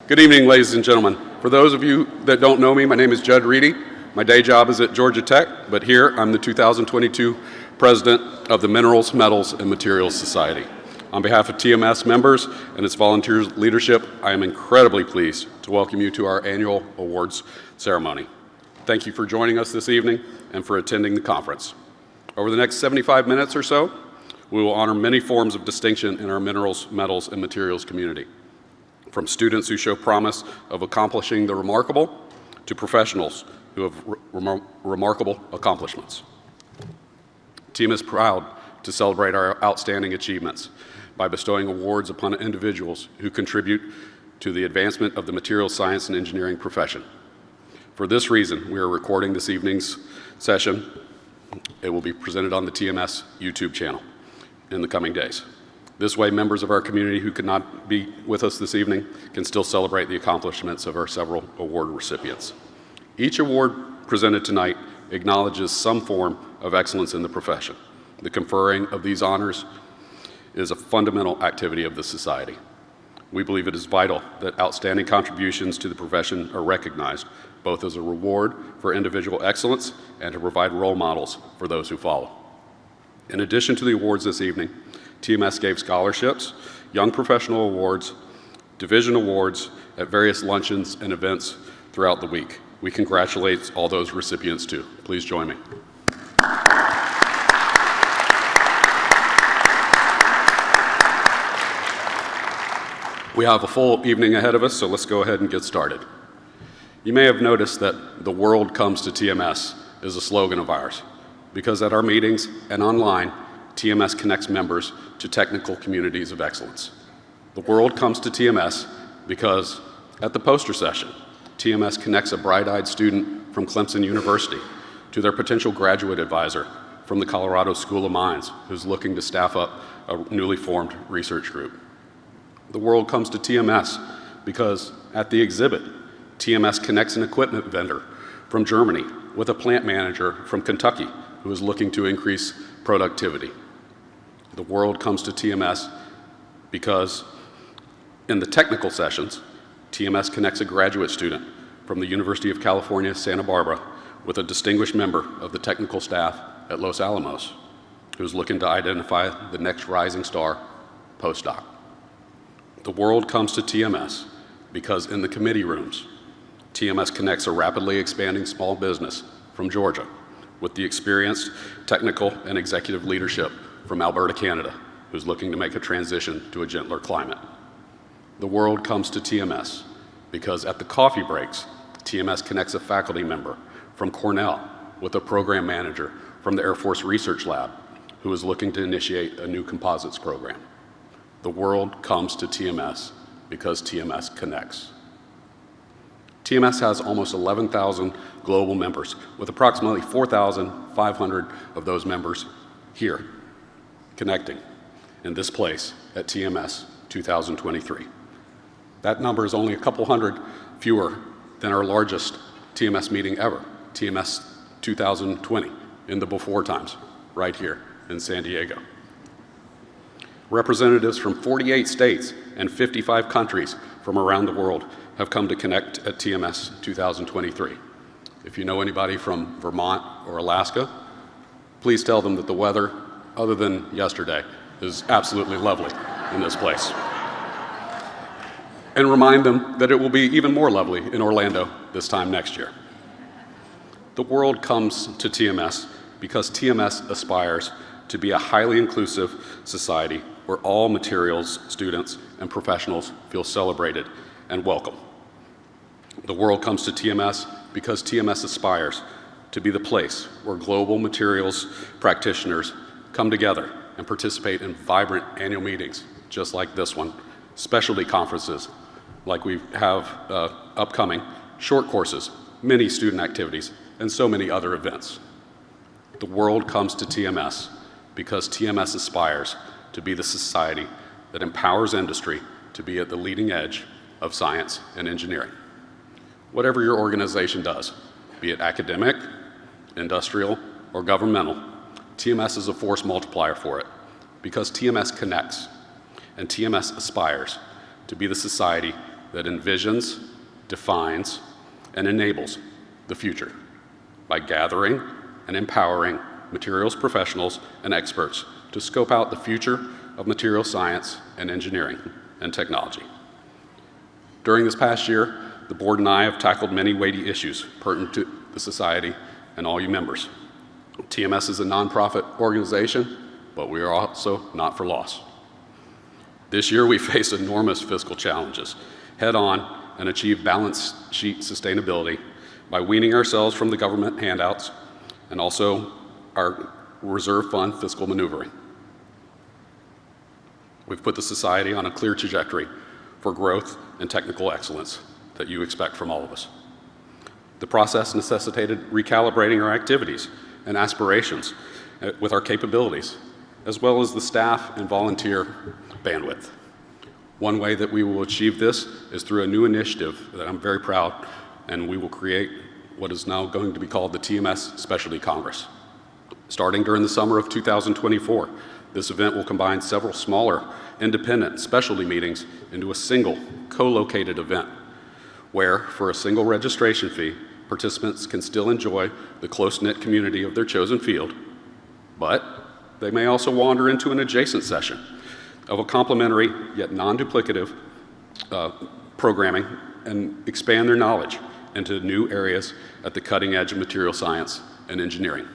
Good evening, ladies and gentlemen. For those of you that don't know me, my name is Judd Reedy. My day job is at Georgia Tech, but here I'm the 2022 President of the Minerals, Metals, and Materials Society. On behalf of TMS members and its volunteer leadership, I am incredibly pleased to welcome you to our annual awards ceremony. Thank you for joining us this evening and for attending the conference. Over the next 75 minutes or so, we will honor many forms of distinction in our minerals, metals, and materials community, from students who show promise of accomplishing the remarkable to professionals who have remarkable accomplishments. TMS is proud to celebrate our outstanding achievements by bestowing awards upon individuals who contribute to the advancement of the materials science and engineering profession. For this reason, we are recording this evening's session. It will be presented on the TMS YouTube channel in the coming days. This way, members of our community who could not be with us this evening can still celebrate the accomplishments of our several award recipients. Each award presented tonight acknowledges some form of excellence in the profession. The conferring of these honors is a fundamental activity of the society. We believe it is vital that outstanding contributions to the profession are recognized, both as a reward for individual excellence and to provide role models for those who follow. In addition to the awards this evening, TMS gave scholarships, young professional awards, division awards at various luncheons and events throughout the week. We congratulate all those recipients too. Please join me. We have a full evening ahead of us, so let's go ahead and get started. You may have noticed that "The world comes to TMS" is a slogan of ours, because at our meetings and online, TMS connects members to technical communities of excellence. The world comes to TMS because at the poster session, TMS connects a bright-eyed student from Clemson University to their potential graduate advisor from the Colorado School of Mines who's looking to staff up a newly formed research group. The world comes to TMS because at the exhibit, TMS connects an equipment vendor from Germany with a plant manager from Kentucky who is looking to increase productivity. The world comes to TMS because in the technical sessions, TMS connects a graduate student from the University of California, Santa Barbara with a distinguished member of the technical staff at Los Alamos who's looking to identify the next rising star postdoc. The world comes to TMS because in the committee rooms, TMS connects a rapidly expanding small business from Georgia with the experienced technical and executive leadership from Alberta, Canada, who's looking to make a transition to a gentler climate. The world comes to TMS because at the coffee breaks, TMS connects a faculty member from Cornell with a program manager from the Air Force Research Lab who is looking to initiate a new composites program. The world comes to TMS because TMS connects. TMS has almost 11,000 global members, with approximately 4,500 of those members here, connecting in this place at TMS 2023. That number is only a couple hundred fewer than our largest TMS meeting ever, TMS 2020, in the before times, right here in San Diego. Representatives from 48 states and 55 countries from around the world have come to connect at TMS 2023. If you know anybody from Vermont or Alaska, please tell them that the weather, other than yesterday, is absolutely lovely in this place. And remind them that it will be even more lovely in Orlando this time next year. The world comes to TMS because TMS aspires to be a highly inclusive society where all materials students and professionals feel celebrated and welcome. The world comes to TMS because TMS aspires to be the place where global materials practitioners come together and participate in vibrant annual meetings just like this one, specialty conferences like we have upcoming, short courses, many student activities, and so many other events. The world comes to TMS because TMS aspires to be the society that empowers industry to be at the leading edge of science and engineering. Whatever your organization does, be it academic, industrial, or governmental, TMS is a force multiplier for it because TMS connects and TMS aspires to be the society that envisions, defines, and enables the future by gathering and empowering materials professionals and experts to scope out the future of material science and engineering and technology. During this past year, the board and I have tackled many weighty issues pertinent to the society and all you members. TMS is a nonprofit organization, but we are also not for loss. This year, we face enormous fiscal challenges head-on and achieve balance sheet sustainability by weaning ourselves from the government handouts and also our reserve fund fiscal maneuvering. We've put the society on a clear trajectory for growth and technical excellence that you expect from all of us. The process necessitated recalibrating our activities and aspirations with our capabilities, as well as the staff and volunteer bandwidth. One way that we will achieve this is through a new initiative that I'm very proud, and we will create what is now going to be called the TMS Specialty Congress. Starting during the summer of 2024, this event will combine several smaller, independent specialty meetings into a single, co-located event, where, for a single registration fee, participants can still enjoy the close-knit community of their chosen field, but they may also wander into an adjacent session of a complementary yet non-duplicative programming and expand their knowledge into new areas at the cutting edge of material science and engineering.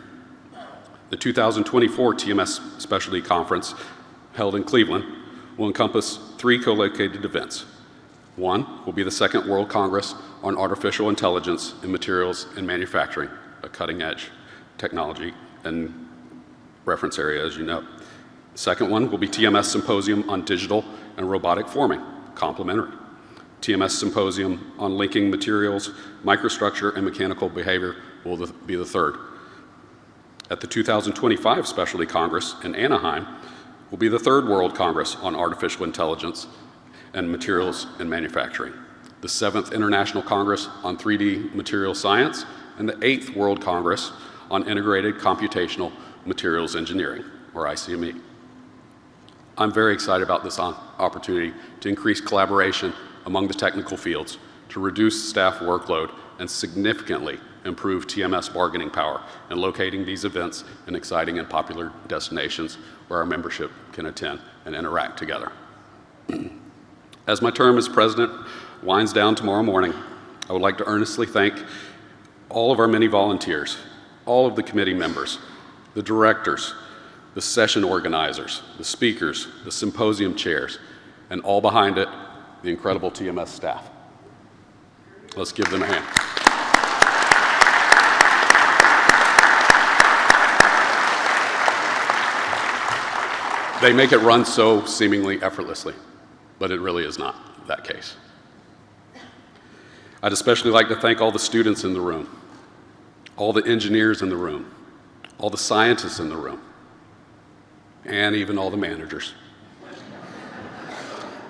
The 2024 TMS Specialty Conference, held in Cleveland, will encompass 3 co-located events. One will be the Second World Congress on Artificial Intelligence in Materials and Manufacturing, a cutting-edge technology and reference area, as you know. The second one will be TMS Symposium on Digital and Robotic Forming, complementary. TMS Symposium on Linking Materials, Microstructure, and Mechanical Behavior will be the third. At the 2025 Specialty Congress in Anaheim will be the Third World Congress on Artificial Intelligence and Materials and Manufacturing, the 7th International Congress on 3D Material Science, and the 8th World Congress on Integrated Computational Materials Engineering, or ICME. I'm very excited about this opportunity to increase collaboration among the technical fields, to reduce staff workload, and significantly improve TMS bargaining power in locating these events in exciting and popular destinations where our membership can attend and interact together. As my term as president winds down tomorrow morning, I would like to earnestly thank all of our many volunteers, all of the committee members, the directors, the session organizers, the speakers, the symposium chairs, and all behind it, the incredible TMS staff. Let's give them a hand. They make it run so seemingly effortlessly, but it really is not that case. I'd especially like to thank all the students in the room, all the engineers in the room, all the scientists in the room, and even all the managers.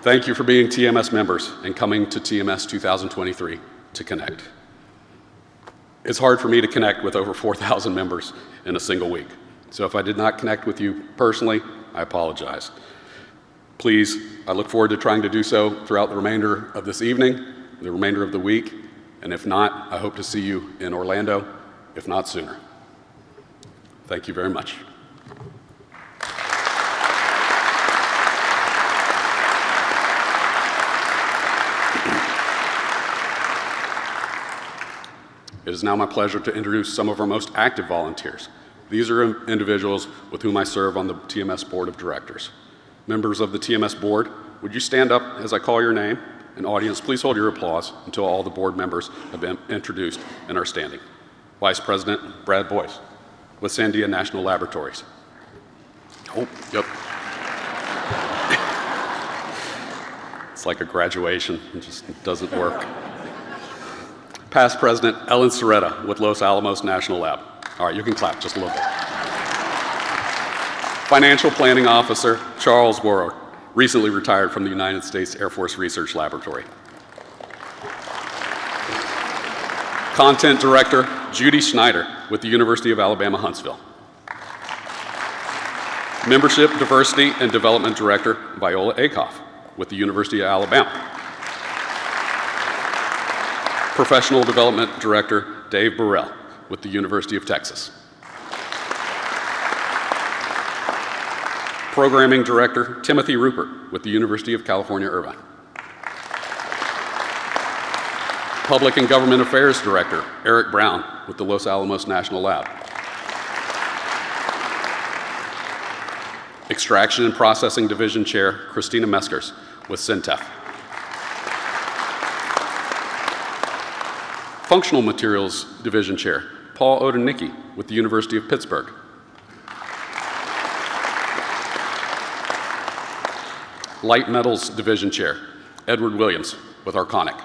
Thank you for being TMS members and coming to TMS 2023 to connect. It's hard for me to connect with over 4,000 members in a single week. So if I did not connect with you personally, I apologize. Please, I look forward to trying to do so throughout the remainder of this evening, the remainder of the week, and if not, I hope to see you in Orlando, if not sooner. Thank you very much. It is now my pleasure to introduce some of our most active volunteers. These are individuals with whom I serve on the TMS Board of Directors. Members of the TMS Board, would you stand up as I call your name? And audience, please hold your applause until all the board members have been introduced and are standing. Vice President Brad Boyce with Sandia National Laboratories. Oh, yep. It's like a graduation, it just doesn't work. Past President Ellen Soretta with Los Alamos National Lab. All right, you can clap just a little bit. Financial Planning Officer Charles Worrell, recently retired from the United States Air Force Research Laboratory. Content Director Judy Schneider with the University of Alabama, Huntsville. Membership, Diversity, and Development Director Viola Akoff with the University of Alabama. Professional Development Director Dave Burrell with the University of Texas. Programming Director Timothy Rupert with the University of California, Irvine. Public and Government Affairs Director Eric Brown with the Los Alamos National Lab. Extraction and Processing Division Chair Christina Meskers with Syntef. Functional Materials Division Chair Paul Odenicki with the University of Pittsburgh. Light Metals Division Chair Edward Williams with Arconic.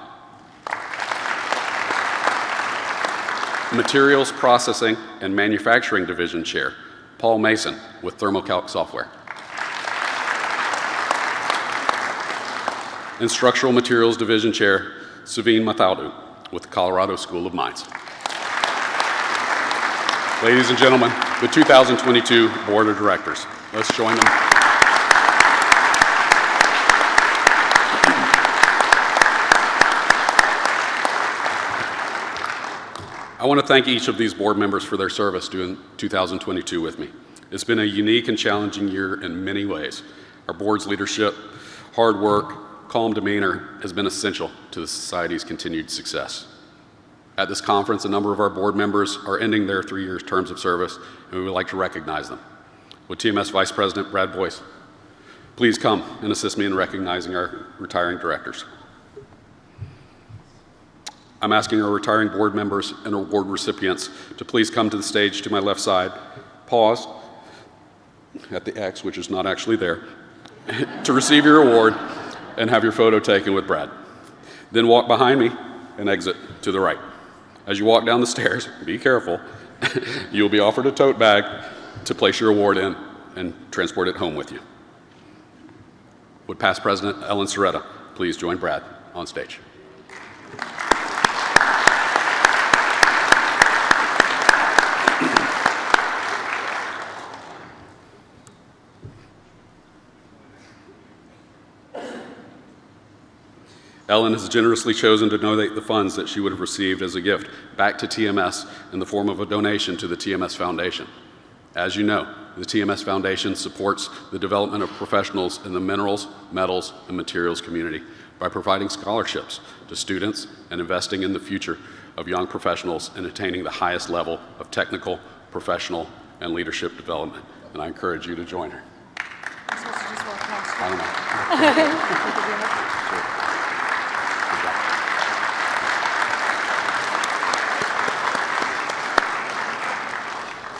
Materials Processing and Manufacturing Division Chair Paul Mason with Thermocalc Software. And Structural Materials Division Chair Savine Mathaudu with the Colorado School of Mines. Ladies and gentlemen, the 2022 Board of Directors. Let's join them. I want to thank each of these board members for their service during 2022 with me. It's been a unique and challenging year in many ways. Our board's leadership, hard work, calm demeanor has been essential to the Society's continued success. At this conference, a number of our board members are ending their 3-year terms of service, and we would like to recognize them. Would TMS Vice President Brad Boyce please come and assist me in recognizing our retiring directors? I'm asking our retiring board members and award recipients to please come to the stage to my left side, pause at the X, which is not actually there, to receive your award and have your photo taken with Brad. Then walk behind me and exit to the right. As you walk down the stairs, be careful, you will be offered a tote bag to place your award in and transport it home with you. Would past President Ellen Soretta please join Brad on stage? Ellen has generously chosen to donate the funds that she would have received as a gift back to TMS in the form of a donation to the TMS Foundation. As you know, the TMS Foundation supports the development of professionals in the minerals, metals, and materials community by providing scholarships to students and investing in the future of young professionals in attaining the highest level of technical, professional, and leadership development. And I encourage you to join her. I don't know.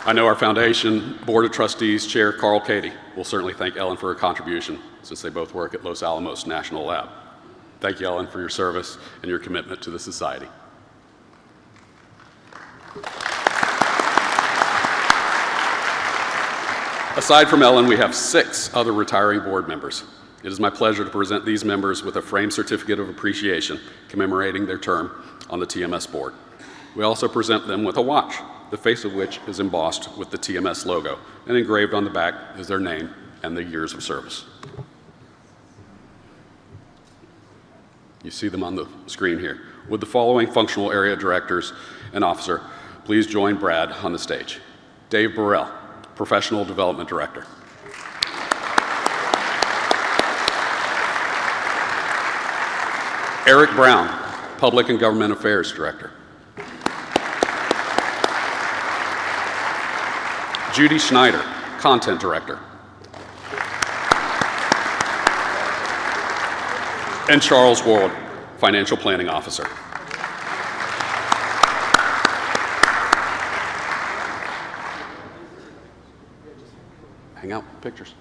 I know our Foundation Board of Trustees Chair Carl Cady will certainly thank Ellen for her contribution since they both work at Los Alamos National Lab. Thank you, Ellen, for your service and your commitment to the Society. Aside from Ellen, we have 6 other retiring board members. It is my pleasure to present these members with a framed certificate of appreciation commemorating their term on the TMS board. We also present them with a watch, the face of which is embossed with the TMS logo, and engraved on the back is their name and their years of service. You see them on the screen here. Would the following functional area directors and officer please join Brad on the stage? Dave Burrell, Professional Development Director. Eric Brown, Public and Government Affairs Director. Judy Schneider, Content Director. And Charles Ward, Financial Planning Officer. Hang out, pictures.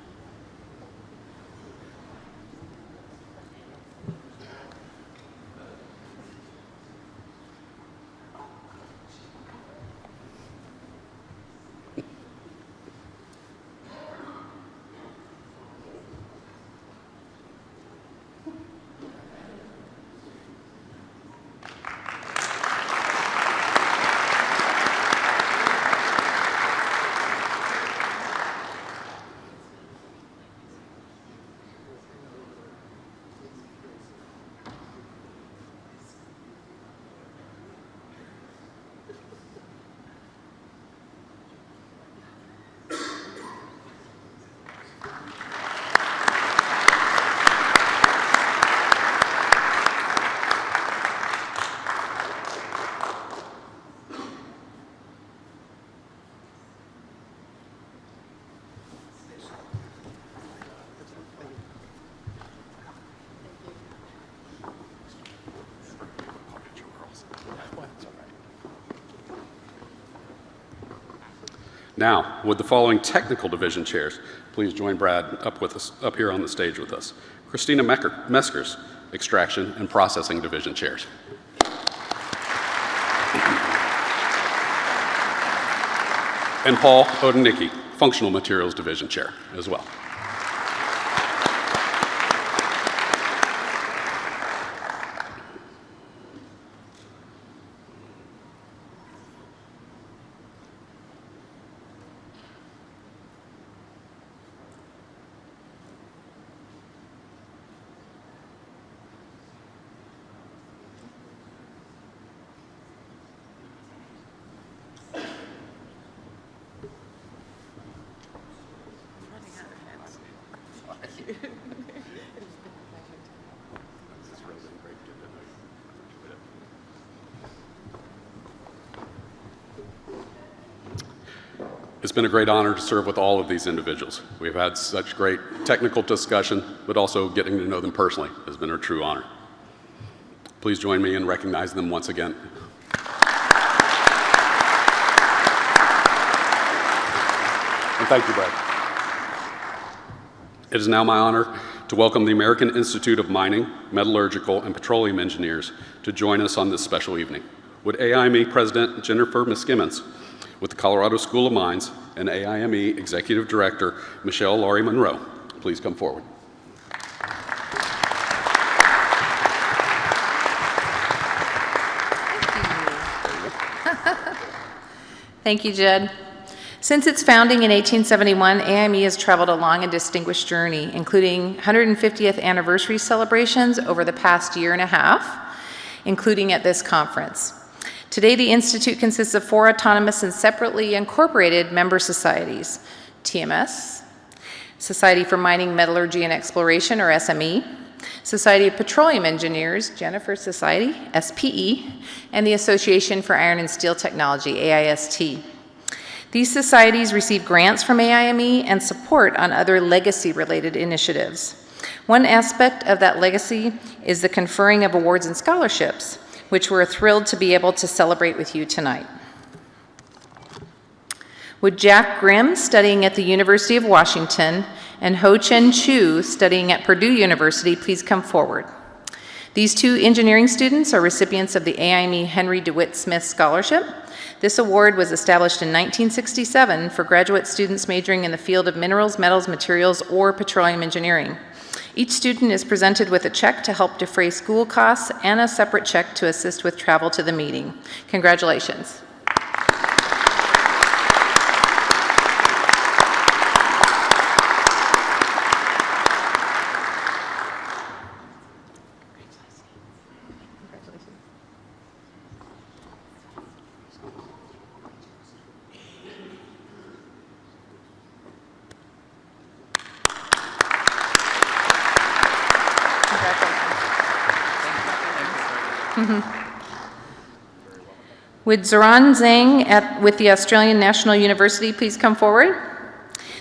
Now, would the following technical division chairs please join Brad up here on the stage with us. Christina Meskers, Extraction and Processing Division chairs. And Paul Odenicki, Functional Materials Division chair as well. It's been a great honor to serve with all of these individuals. We've had such great technical discussion, but also getting to know them personally has been a true honor. Please join me in recognizing them once again. And thank you, Brad. It is now my honor to welcome the American Institute of Mining, Metallurgical, and Petroleum Engineers to join us on this special evening. Would AIME President Jennifer Miskimmons, with the Colorado School of Mines, and AIME Executive Director Michelle Laurie Monroe, please come forward. Thank you, Jed. Since its founding in 1871, AIME has traveled a long and distinguished journey, including 150th anniversary celebrations over the past year and a half, including at this conference. Today, the Institute consists of 4 autonomous and separately incorporated member societies: TMS, Society for Mining, Metallurgy, and Exploration, or SME, Society of Petroleum Engineers, Jennifer Society, SPE, and the Association for Iron and Steel Technology, AIST. These societies receive grants from AIME and support on other legacy-related initiatives. One aspect of that legacy is the conferring of awards and scholarships, which we're thrilled to be able to celebrate with you tonight. Would Jack Grimm, studying at the University of Washington, and Ho Chen Chu, studying at Purdue University, please come forward. These 2 engineering students are recipients of the AIME Henry DeWitt Smith Scholarship. This award was established in 1967 for graduate students majoring in the field of minerals, metals, materials, or petroleum engineering. Each student is presented with a check to help defray school costs and a separate check to assist with travel to the meeting. Congratulations. Would Zoran Zhang with the Australian National University please come forward?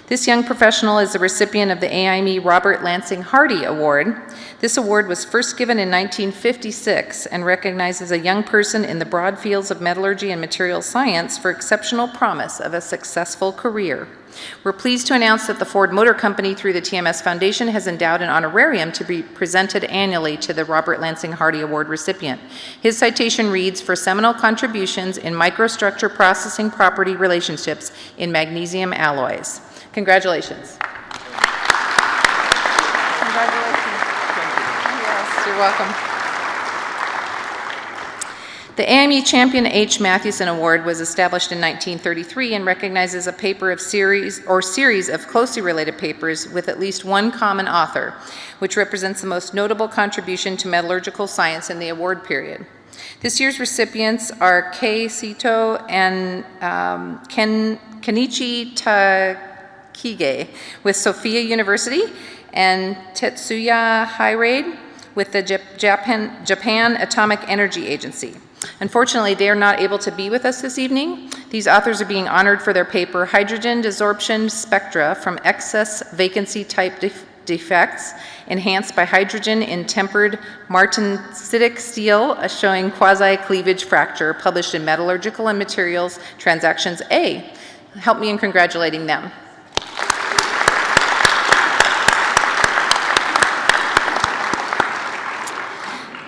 This young professional is the recipient of the AIME Robert Lansing Hardy Award. This award was first given in 1956 and recognizes a young person in the broad fields of metallurgy and materials science for exceptional promise of a successful career. We're pleased to announce that the Ford Motor Company, through the TMS Foundation, has endowed an honorarium to be presented annually to the Robert Lansing Hardy Award recipient. His citation reads, "For seminal contributions in microstructure processing property relationships in magnesium alloys." Congratulations. Congratulations. Yes, you're welcome. The AIME Champion H. Mathewson Award was established in 1933 and recognizes a paper of series of closely related papers with at least one common author, which represents the most notable contribution to metallurgical science in the award period. This year's recipients are Kei Sito and Kenichi Takige with Sophia University, and Tetsuya Hirade with the Japan Atomic Energy Agency. Unfortunately, they are not able to be with us this evening. These authors are being honored for their paper, Hydrogen Desorption Spectra from Excess Vacancy Type Defects Enhanced by Hydrogen in Tempered Martensitic Steel, showing quasi-cleavage fracture, published in Metallurgical and Materials Transactions A, Help me in congratulating them.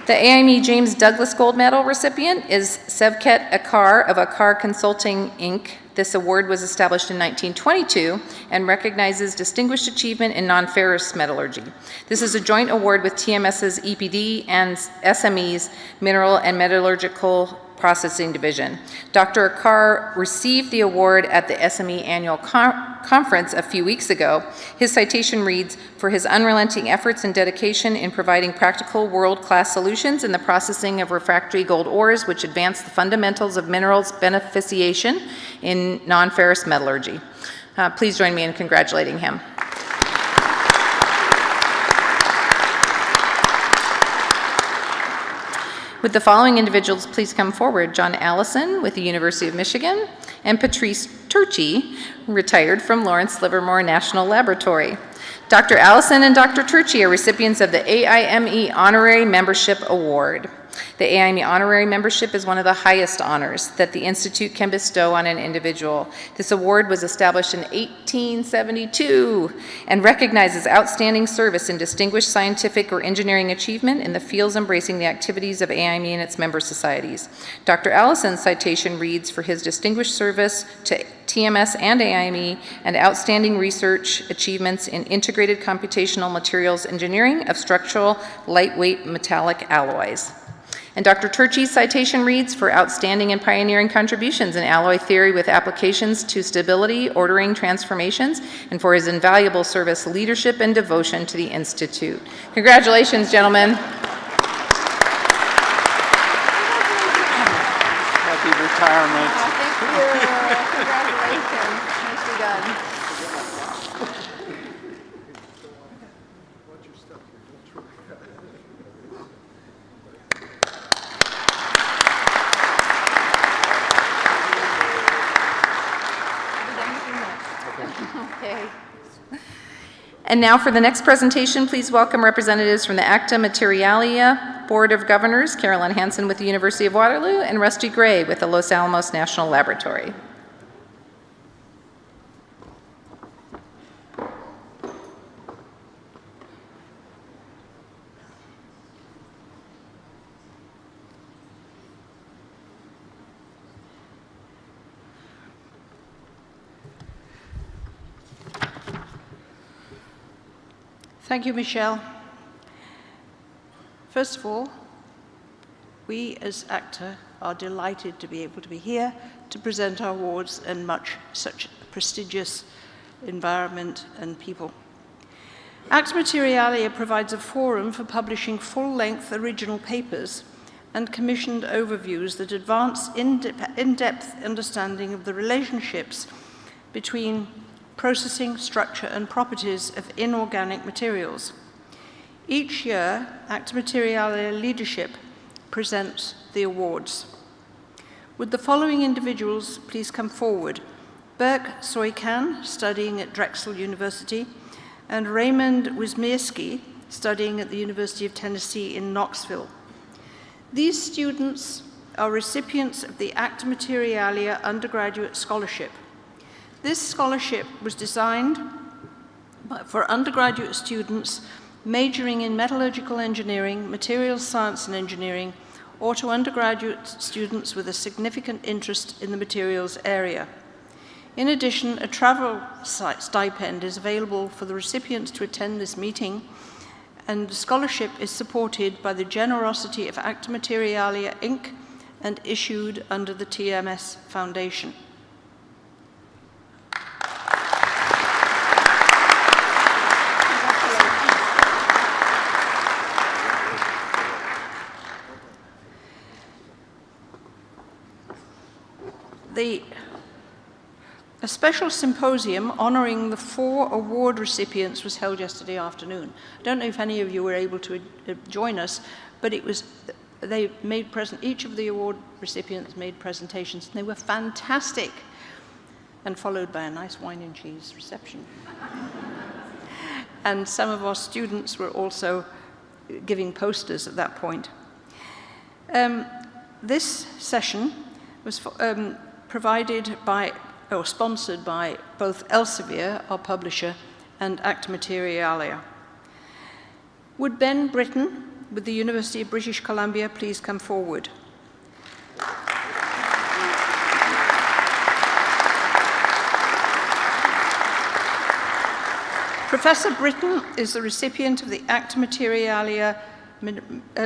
The AIME James Douglas Gold Medal recipient is Sevket Akar of Akar Consulting, Inc. This award was established in 1922 and recognizes distinguished achievement in non-ferrous metallurgy. This is a joint award with TMS's EPD and SME's Mineral and Metallurgical Processing Division. Dr. Akar received the award at the SME annual conference a few weeks ago. His citation reads, "For his unrelenting efforts and dedication in providing practical world-class solutions in the processing of refractory gold ores which advance the fundamentals of minerals beneficiation in non-ferrous metallurgy." Please join me in congratulating him. Would the following individuals please come forward? John Allison with the University of Michigan and Patrice Turchi, retired from Lawrence Livermore National Laboratory. Dr. Allison and Dr. Turchi are recipients of the AIME Honorary Membership Award. The AIME Honorary Membership is one of the highest honors that the Institute can bestow on an individual. This award was established in 1872 and recognizes outstanding service in distinguished scientific or engineering achievement in the fields embracing the activities of AIME and its member societies. Dr. Allison's citation reads, "For his distinguished service to TMS and AIME and outstanding research achievements in integrated computational materials engineering of structural lightweight metallic alloys." And Dr. Turchi's citation reads, "For outstanding and pioneering contributions in alloy theory with applications to stability, ordering transformations, and for his invaluable service, leadership, and devotion to the Institute." Congratulations, gentlemen. Happy retirement. Thank you. Congratulations. Nicely done. Okay. And now for the next presentation, please welcome representatives from the Acta Materialia Board of Governors, Carolyn Hansen with the University of Waterloo and Rusty Gray with the Los Alamos National Laboratory. Thank you, Michelle. First of all, we as ACTA are delighted to be able to be here to present our awards in such a prestigious environment and people. ACTA Materialia provides a forum for publishing full-length original papers and commissioned overviews that advance in-depth understanding of the relationships between processing, structure, and properties of inorganic materials. Each year, ACTA Materialia Leadership presents the awards. Would the following individuals please come forward? Berk Soykan, studying at Drexel University, and Raymond Wismierski, studying at the University of Tennessee in Knoxville. These students are recipients of the ACTA Materialia Undergraduate Scholarship. This scholarship was designed for undergraduate students majoring in metallurgical engineering, materials science and engineering, or to undergraduate students with a significant interest in the materials area. In addition, a travel stipend is available for the recipients to attend this meeting, and the scholarship is supported by the generosity of ACTA Materialia, Inc. and issued under the TMS Foundation. A special symposium honoring the 4 award recipients was held yesterday afternoon. I don't know if any of you were able to join us, but each of the award recipients made presentations, and they were fantastic, and followed by a nice wine and cheese reception. And some of our students were also giving posters at that point. This session was provided by or sponsored by both Elsevier, our publisher, and Acta Materialia. Would Ben Britton, with the University of British Columbia, please come forward? Professor Britton is the recipient of the Acta Materialia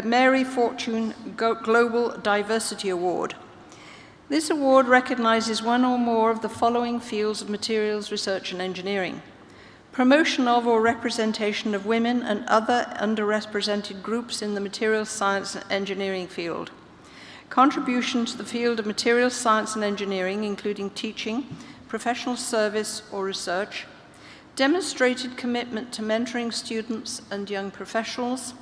Mary Fortune Global Diversity Award. This award recognizes one or more of the following fields of materials research and engineering: promotion of or representation of women and other underrepresented groups in the materials science and engineering field, contribution to the field of materials science and engineering, including teaching, professional service, or research, demonstrated commitment to mentoring students and young professionals,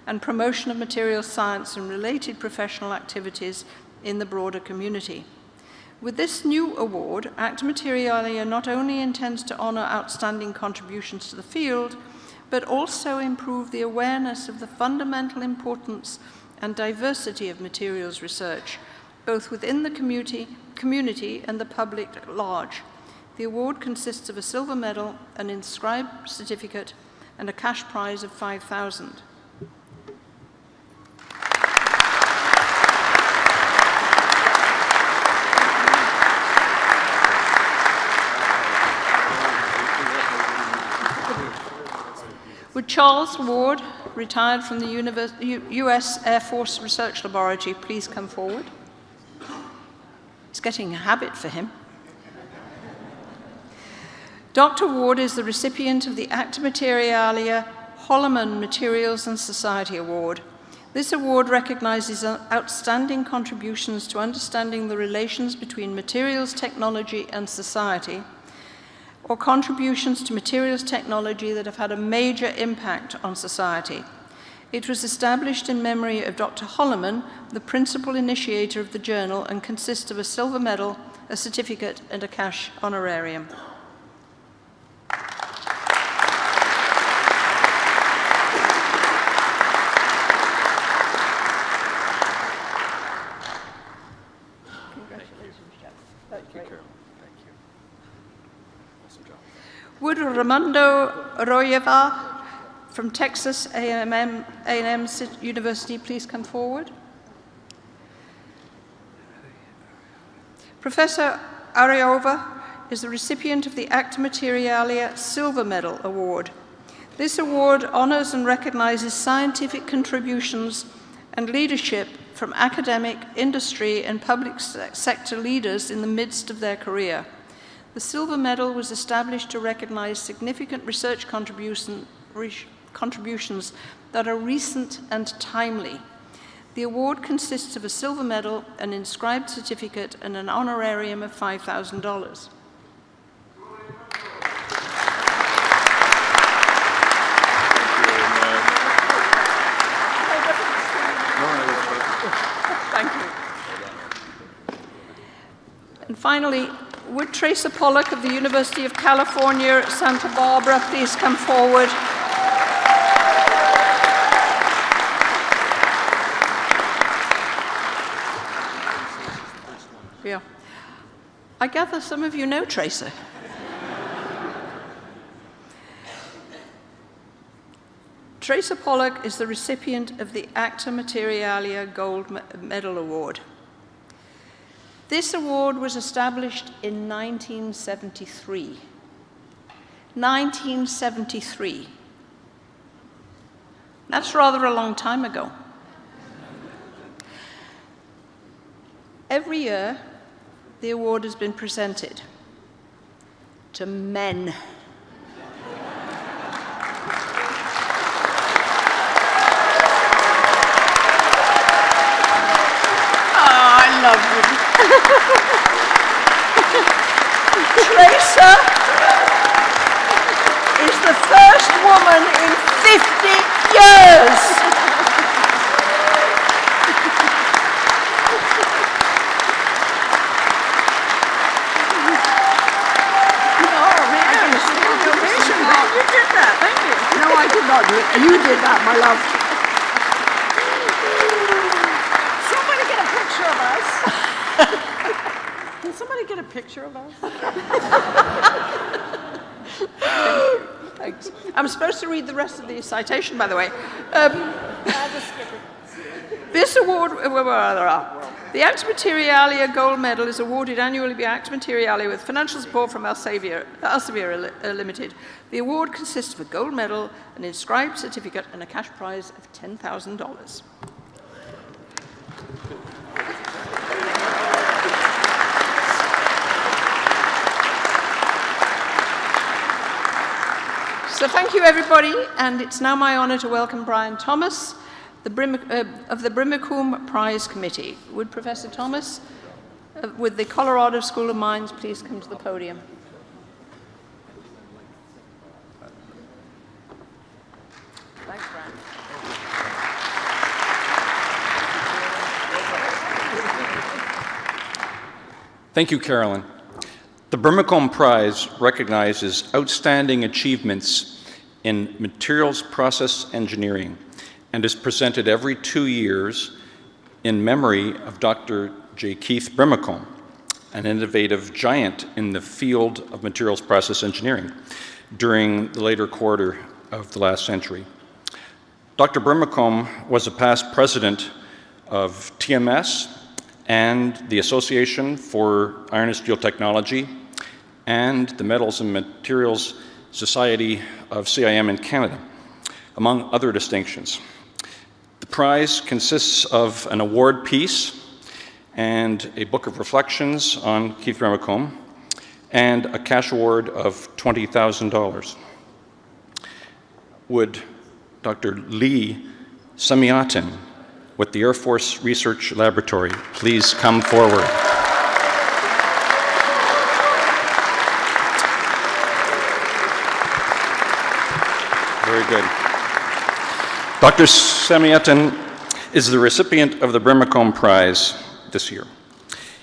and promotion of materials science and related professional activities in the broader community. With this new award, Acta Materialia not only intends to honor outstanding contributions to the field, but also improve the awareness of the fundamental importance and diversity of materials research, both within the community and the public at large. The award consists of a silver medal, an inscribed certificate, and a cash prize of $5,000. Would Charles Ward, retired from the U.S. Air Force Research Laboratory, please come forward? It's getting a habit for him. Dr. Ward is the recipient of the Acta Materialia Holloman Materials and Society Award. This award recognizes outstanding contributions to understanding the relations between materials technology and society, or contributions to materials technology that have had a major impact on society. It was established in memory of Dr. Holloman, the principal initiator of the journal, and consists of a silver medal, a certificate, and a cash honorarium. Would Raimondo Arroyeva from Texas A&M University please come forward? Professor Arroyeva is the recipient of the Acta Materialia Silver Medal Award. This award honors and recognizes scientific contributions and leadership from academic, industry, and public sector leaders in the midst of their career. The Silver Medal was established to recognize significant research contributions that are recent and timely. The award consists of a silver medal, an inscribed certificate, and an honorarium of $5,000. Thank you. And finally, would Tracer Pollock of the University of California, Santa Barbara, please come forward? Yeah. I gather some of you know Tracer. Tracer Pollock is the recipient of the Acta Materialia Gold Medal Award. This award was established in 1973. 1973. That's rather a long time ago. Every year, the award has been presented to men. Tracer is the first woman in 50 years. You did that, thank you. No, I did not do it. You did that, my love. Somebody get a picture of us. Can somebody I get a picture of us? Thanks. I'm supposed to read the rest of the citation, by the way. This award, the Acta Materialia Gold Medal is awarded annually by Acta Materialia with financial support from Elsevier Limited. The award consists of a gold medal, an inscribed certificate, and a cash prize of $10,000. So thank you, everybody, and it's now my honor to welcome Brian Thomas, of the Brimacombe Prize Committee. Would Professor Thomas, with the Colorado School of Mines, please come to the podium? Thanks, Brian. Thank you, Carolyn. The Brimacombe Prize recognizes outstanding achievements in materials process engineering and is presented every 2 years in memory of Dr. J. Keith Brimacombe, an innovative giant in the field of materials process engineering during the later quarter of the last century. Dr. Brimacombe was a past president of TMS and the Association for Iron and Steel Technology and the Metals and Materials Society of CIM in Canada, among other distinctions. The prize consists of an award piece and a book of reflections on Keith Brimacombe and a cash award of $20,000. Would Dr. Lee Semiatin with the Air Force Research Laboratory please come forward? Very good. Dr. Semiatin is the recipient of the Brimacombe Prize this year.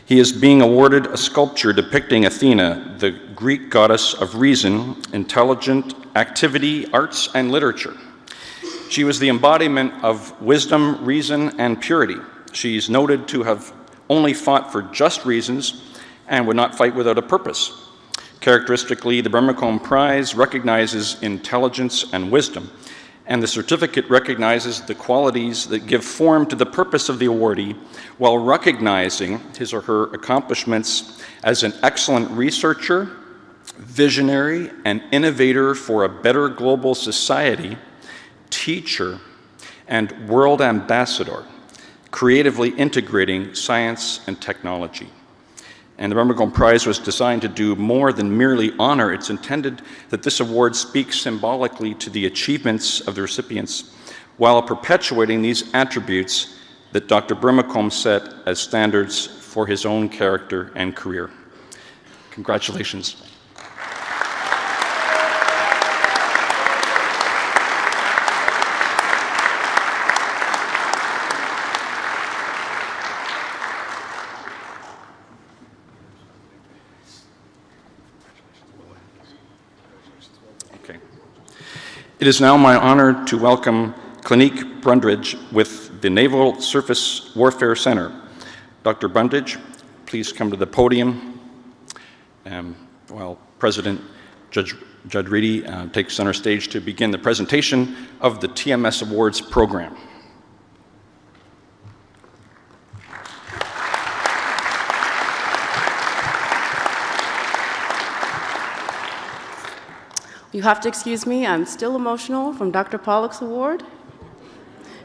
He is being awarded a sculpture depicting Athena, the Greek goddess of reason, intelligent, activity, arts, and literature. She was the embodiment of wisdom, reason, and purity. She's noted to have only fought for just reasons and would not fight without a purpose. Characteristically, the Brimacombe Prize recognizes intelligence and wisdom, and the certificate recognizes the qualities that give form to the purpose of the awardee while recognizing his or her accomplishments as an excellent researcher, visionary, and innovator for a better global society, teacher, and world ambassador, creatively integrating science and technology. And the Brimacombe Prize was designed to do more than merely honor. It's intended that this award speaks symbolically to the achievements of the recipients while perpetuating these attributes that Dr. Brimacombe set as standards for his own character and career. Congratulations. It is now my honor to welcome Clinique Brundridge with the Naval Surface Warfare Center. Dr. Brundridge, please come to the podium while President Judge Reedy takes center stage to begin the presentation of the TMS Awards program. You have to excuse me, I'm still emotional from Dr. Pollock's award.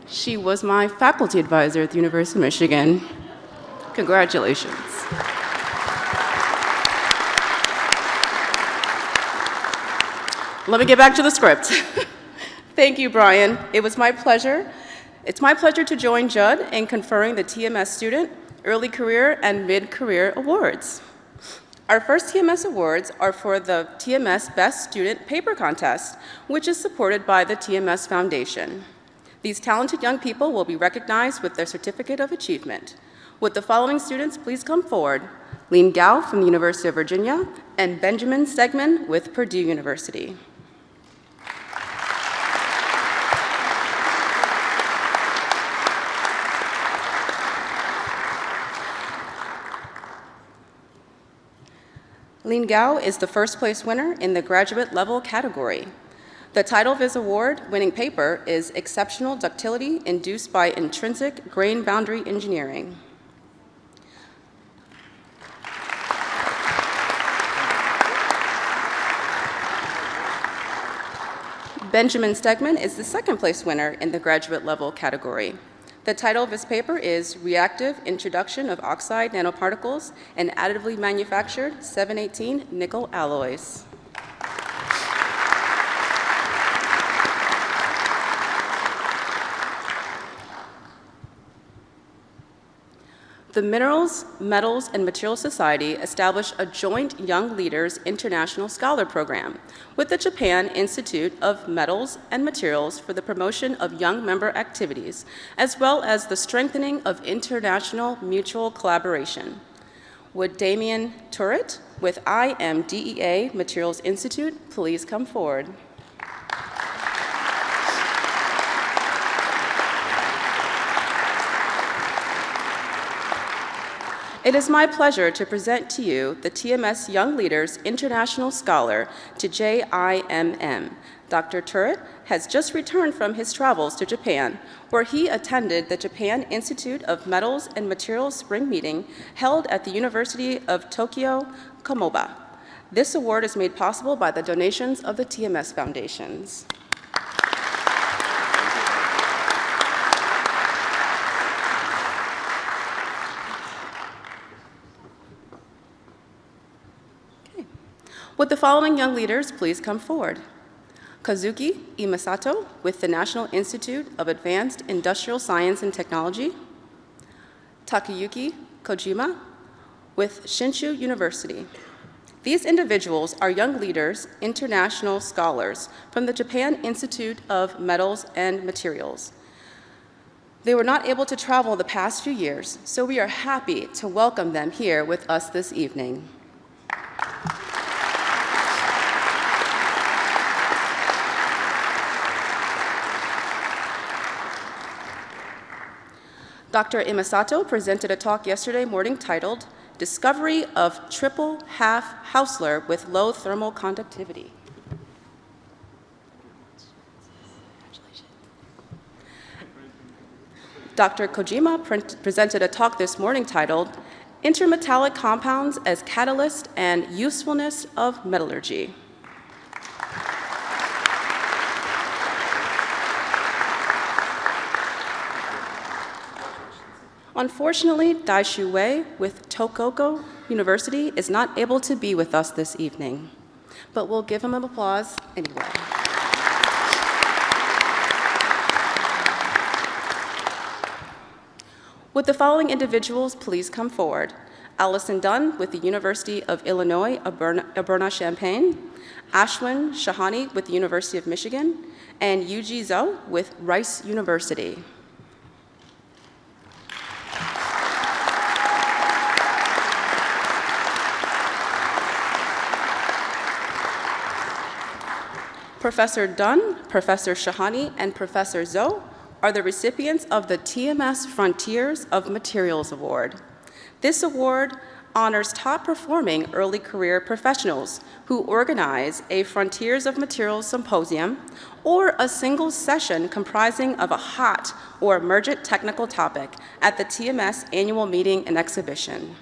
She was my faculty advisor at the University of Michigan. Congratulations. Let me get back to the script. Thank you, Brian. It's my pleasure to join Judd in conferring the TMS Student, Early Career, and Mid-Career Awards. Our first TMS Awards are for the TMS Best Student Paper Contest, which is supported by the TMS Foundation. These talented young people will be recognized with their Certificate of Achievement. Would the following students please come forward? Lean Gao from the University of Virginia and Benjamin Stegman with Purdue University. Lin Gao is the first place winner in the graduate level category. The title of his award-winning paper is Exceptional Ductility Induced by Intrinsic Grain Boundary Engineering. Benjamin Stegman is the second place winner in the graduate level category. The title of his paper is Reactive Introduction of Oxide Nanoparticles in Additively Manufactured 718 Nickel Alloys. The Minerals, Metals, and Materials Society established a joint Young Leaders International Scholar Program with the Japan Institute of Metals and Materials for the promotion of young member activities, as well as the strengthening of international mutual collaboration. Would Damien Turret with IMDEA Materials Institute please come forward? It is my pleasure to present to you the TMS Young Leaders International Scholar to JIMM. Dr. Turret has just returned from his travels to Japan, where he attended the Japan Institute of Metals and Materials Spring Meeting held at the University of Tokyo, Komoba. This award is made possible by the donations of the TMS Foundations. Would the following young leaders please come forward? Kazuki Imasato with the National Institute of Advanced Industrial Science and Technology. Takayuki Kojima with Shinshu University. These individuals are young leaders, international scholars from the Japan Institute of Metals and Materials. They were not able to travel the past few years, so we are happy to welcome them here with us this evening. Dr. Imasato presented a talk yesterday morning titled, Discovery of Triple Half Hausler with Low Thermal Conductivity. Dr. Kojima presented a talk this morning titled, Intermetallic Compounds as Catalyst and Usefulness of Metallurgy. Unfortunately, Daishu Wei with Tohoku University is not able to be with us this evening, but we'll give him an applause anyway. Would the following individuals please come forward? Allison Dunn with the University of Illinois, Urbana-Champaign, Ashwin Shahani with the University of Michigan, and Yuji Zhou with Rice University. Professor Dunn, Professor Shahani, and Professor Zhou are the recipients of the TMS Frontiers of Materials Award. This award honors top-performing early career professionals who organize a Frontiers of Materials symposium or a single session comprising of a hot or emergent technical topic at the TMS annual meeting and exhibition.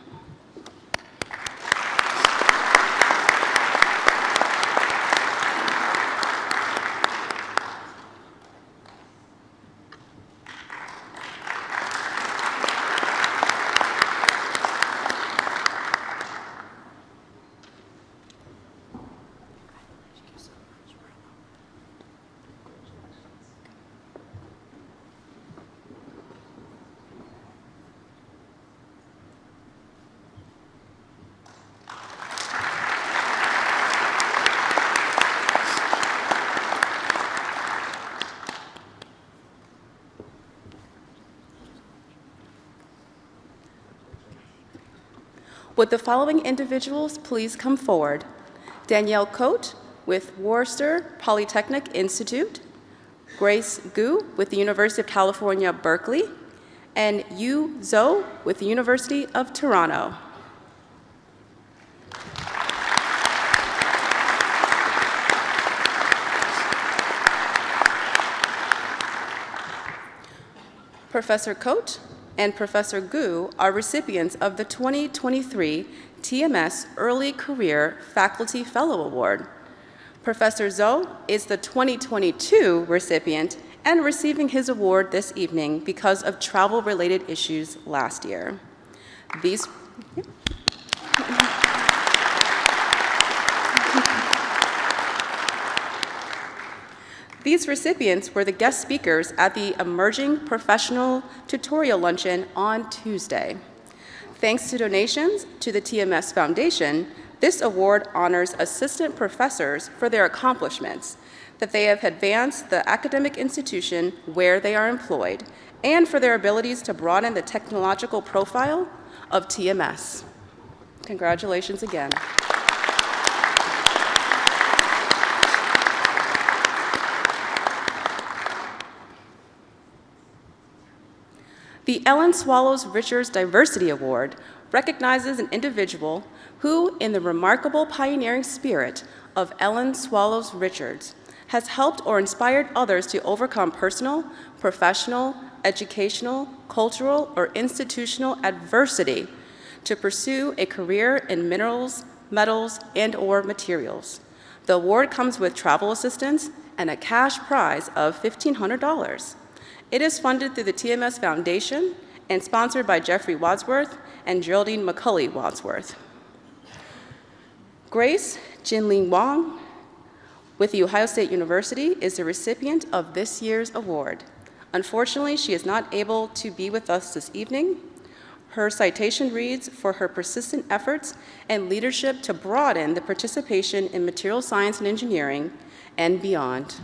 Would the following individuals please come forward? Danielle Coate with Worcester Polytechnic Institute, Grace Gu with the University of California, Berkeley, and Yu Zhou with the University of Toronto. Professor Coate and Professor Gu are recipients of the 2023 TMS Early Career Faculty Fellow Award. Professor Zhou is the 2022 recipient and receiving his award this evening because of travel-related issues last year. These recipients were the guest speakers at the Emerging Professional Tutorial Luncheon on Tuesday. Thanks to donations to the TMS Foundation, this award honors assistant professors for their accomplishments, that they have advanced the academic institution where they are employed, and for their abilities to broaden the technological profile of TMS. Congratulations again. The Ellen Swallows Richards Diversity Award recognizes an individual who, in the remarkable pioneering spirit of Ellen Swallows Richards, has helped or inspired others to overcome personal, professional, educational, cultural, or institutional adversity to pursue a career in minerals, metals, and/or materials. The award comes with travel assistance and a cash prize of $1,500. It is funded through the TMS Foundation and sponsored by Jeffrey Wadsworth and Geraldine McCulley Wadsworth. Grace Jinling Wong with The Ohio State University is the recipient of this year's award. Unfortunately, she is not able to be with us this evening. Her citation reads, "For her persistent efforts and leadership to broaden the participation in material science and engineering and beyond."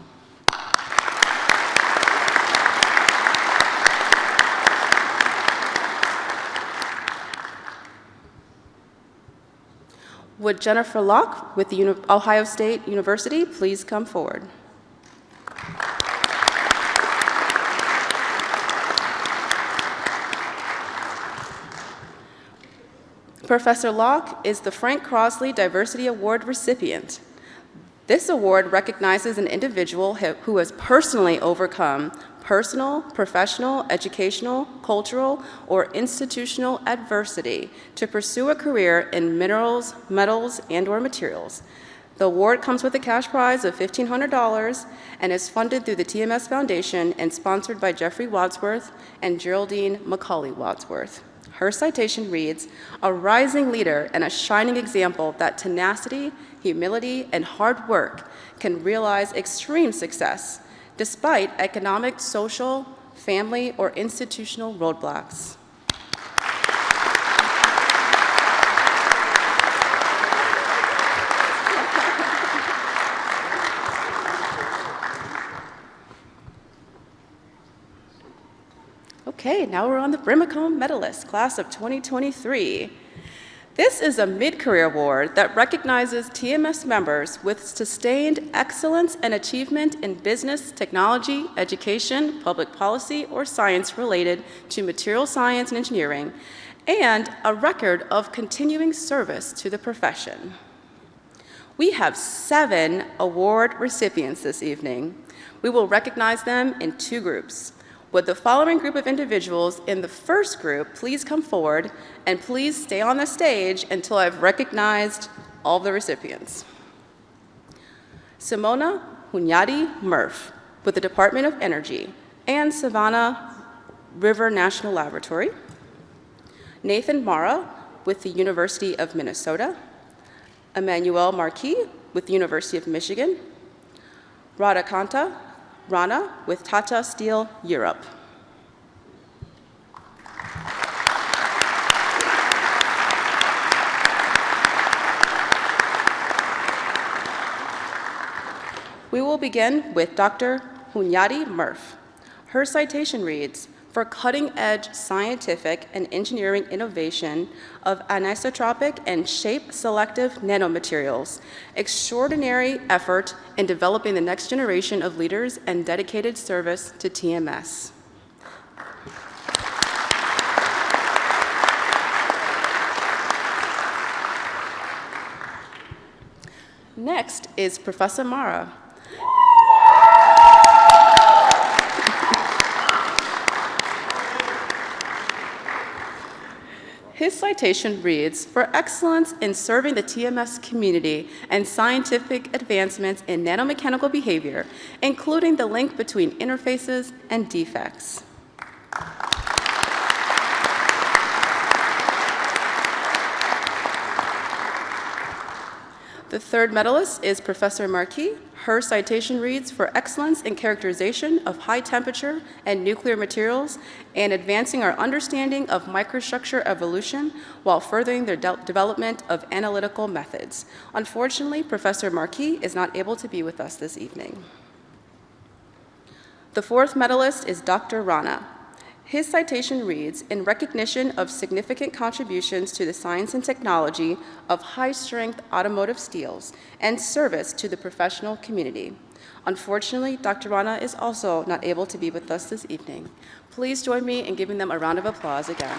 Would Jennifer Locke with the Ohio State University please come forward? Professor Locke is the Frank Crossley Diversity Award recipient. This award recognizes an individual who has personally overcome personal, professional, educational, cultural, or institutional adversity to pursue a career in minerals, metals, and/or materials. The award comes with a cash prize of $1,500 and is funded through the TMS Foundation and sponsored by Jeffrey Wadsworth and Geraldine McCauley Wadsworth. Her citation reads, "A rising leader and a shining example that tenacity, humility, and hard work can realize extreme success despite economic, social, family, or institutional roadblocks." Okay, now we're on the Brimacombe Medalist, class of 2023. This is a mid-career award that recognizes TMS members with sustained excellence and achievement in business, technology, education, public policy, or science related to material science and engineering, and a record of continuing service to the profession. We have 7 award recipients this evening. We will recognize them in 2 groups. Would the following group of individuals in the first group please come forward, and please stay on the stage until I've recognized all the recipients. Simona Hunyadi Murph with the Department of Energy and Savannah River National Laboratory. Nathan Mara with the University of Minnesota. Emmanuel Marquis with the University of Michigan. Radhakanta Rana with Tata Steel Europe. We will begin with Dr. Hunyadi Murph. Her citation reads, "For cutting-edge scientific and engineering innovation of anisotropic and shape-selective nanomaterials, extraordinary effort in developing the next generation of leaders and dedicated service to TMS." Next is Professor Mara. His citation reads, "For excellence in serving the TMS community and scientific advancements in nanomechanical behavior, including the link between interfaces and defects." The third medalist is Professor Marquis. Her citation reads, "For excellence in characterization of high temperature and nuclear materials and advancing our understanding of microstructure evolution while furthering their development of analytical methods." Unfortunately, Professor Marquis is not able to be with us this evening. The fourth medalist is Dr. Rana. His citation reads, "In recognition of significant contributions to the science and technology of high-strength automotive steels and service to the professional community." Unfortunately, Dr. Rana is also not able to be with us this evening. Please join me in giving them a round of applause again.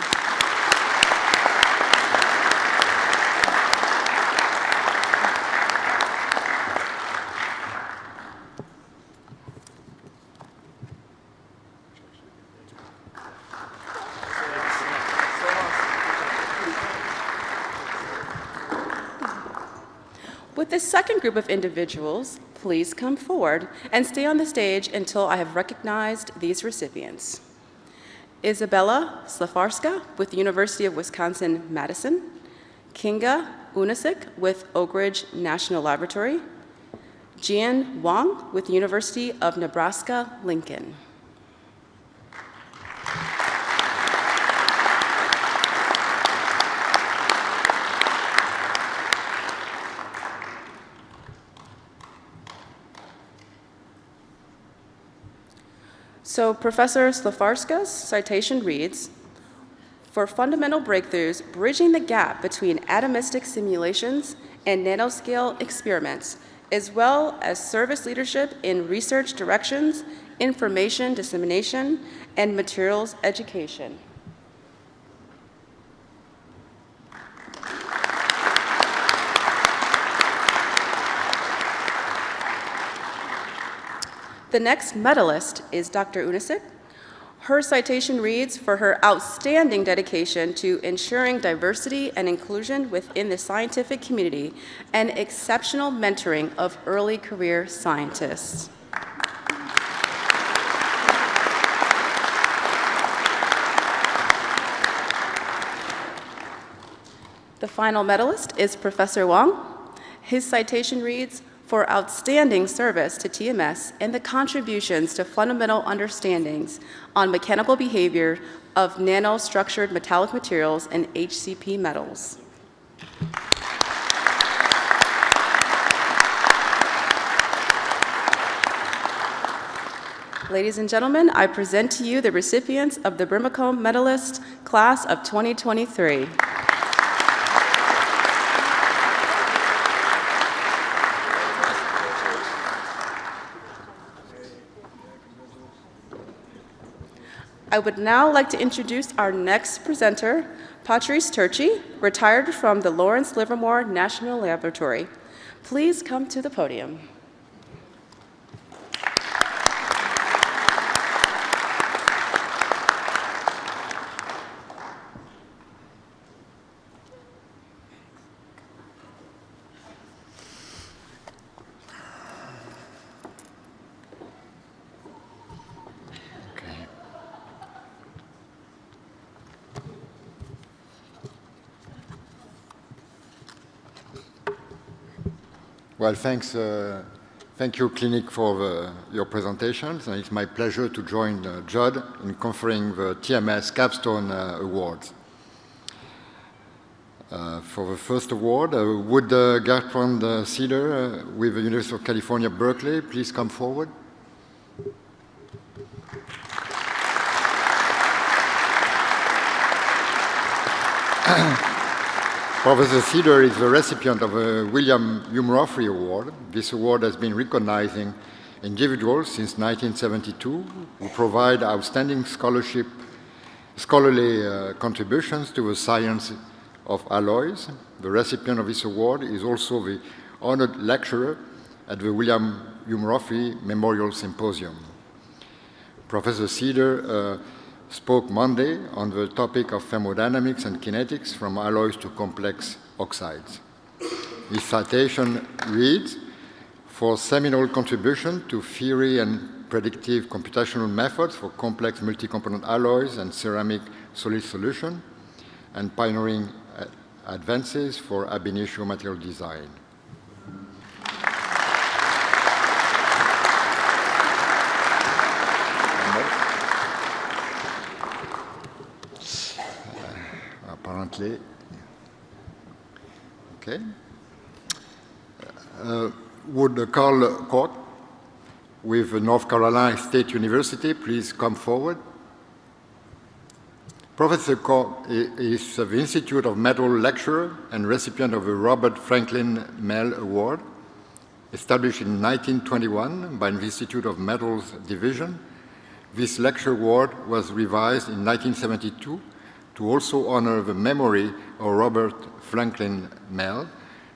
With the second group of individuals, please come forward and stay on the stage until I have recognized these recipients. Isabella Slafarska with the University of Wisconsin-Madison, Kinga Unisik with Oak Ridge National Laboratory, Jian Wang with the University of Nebraska-Lincoln. So Professor Slafarska's citation reads, "For fundamental breakthroughs bridging the gap between atomistic simulations and nanoscale experiments, as well as service leadership in research directions, information dissemination, and materials education." The next medalist is Dr. Unisik. Her citation reads, "For her outstanding dedication to ensuring diversity and inclusion within the scientific community and exceptional mentoring of early career scientists." The final medalist is Professor Wang. His citation reads, "For outstanding service to TMS and the contributions to fundamental understandings on mechanical behavior of nanostructured metallic materials and HCP metals." Ladies and gentlemen, I present to you the recipients of the Brimacombe Medalist Class of 2023. I would now like to introduce our next presenter, Patrice Turchi, retired from the Lawrence Livermore National Laboratory. Please come to the podium. Well, thank you, Clinic, for your presentations. And it's my pleasure to join Judd in conferring the TMS Capstone Awards. For the first award, would Gertrude Cedar with the University of California, Berkeley, please come forward? Professor Cedar is the recipient of a William Humroffrey Award. This award has been recognizing individuals since 1972 who provide outstanding scholarly contributions to the science of alloys. The recipient of this award is also the honored lecturer at the William Humroffrey Memorial Symposium. Professor Cedar spoke Monday on the topic of thermodynamics and kinetics from alloys to complex oxides. His citation reads, "For seminal contribution to theory and predictive computational methods for complex multi-component alloys and ceramic solid solution, and pioneering advances for ab initio material design." Apparently, okay. Would Carl Koch with North Carolina State University please come forward? Professor Koch is the Institute of Metal lecturer and recipient of the Robert Franklin Mell Award, established in 1921 by the Institute of Metals Division. This lecture award was revised in 1972 to also honor the memory of Robert Franklin Mell,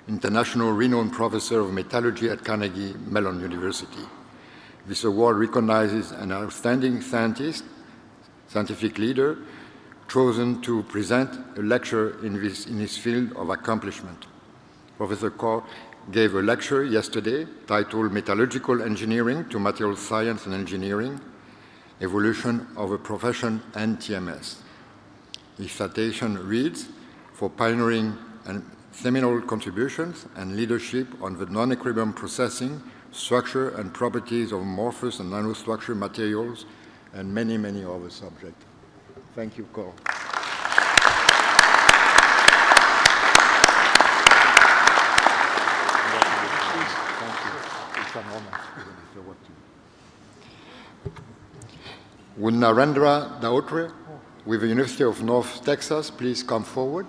international renowned professor of metallurgy at Carnegie Mellon University. This award recognizes an outstanding scientist, scientific leader, chosen to present a lecture in his field of accomplishment. Professor Koch gave a lecture yesterday titled "Metallurgical Engineering to Material Science and Engineering, Evolution of a Profession and TMS." His citation reads, "For pioneering and seminal contributions and leadership on the non-equilibrium processing, structure and properties of amorphous and nanostructure materials, and many, many other subjects." Thank you, Carl. Would Narendra Daotre with the University of North Texas please come forward?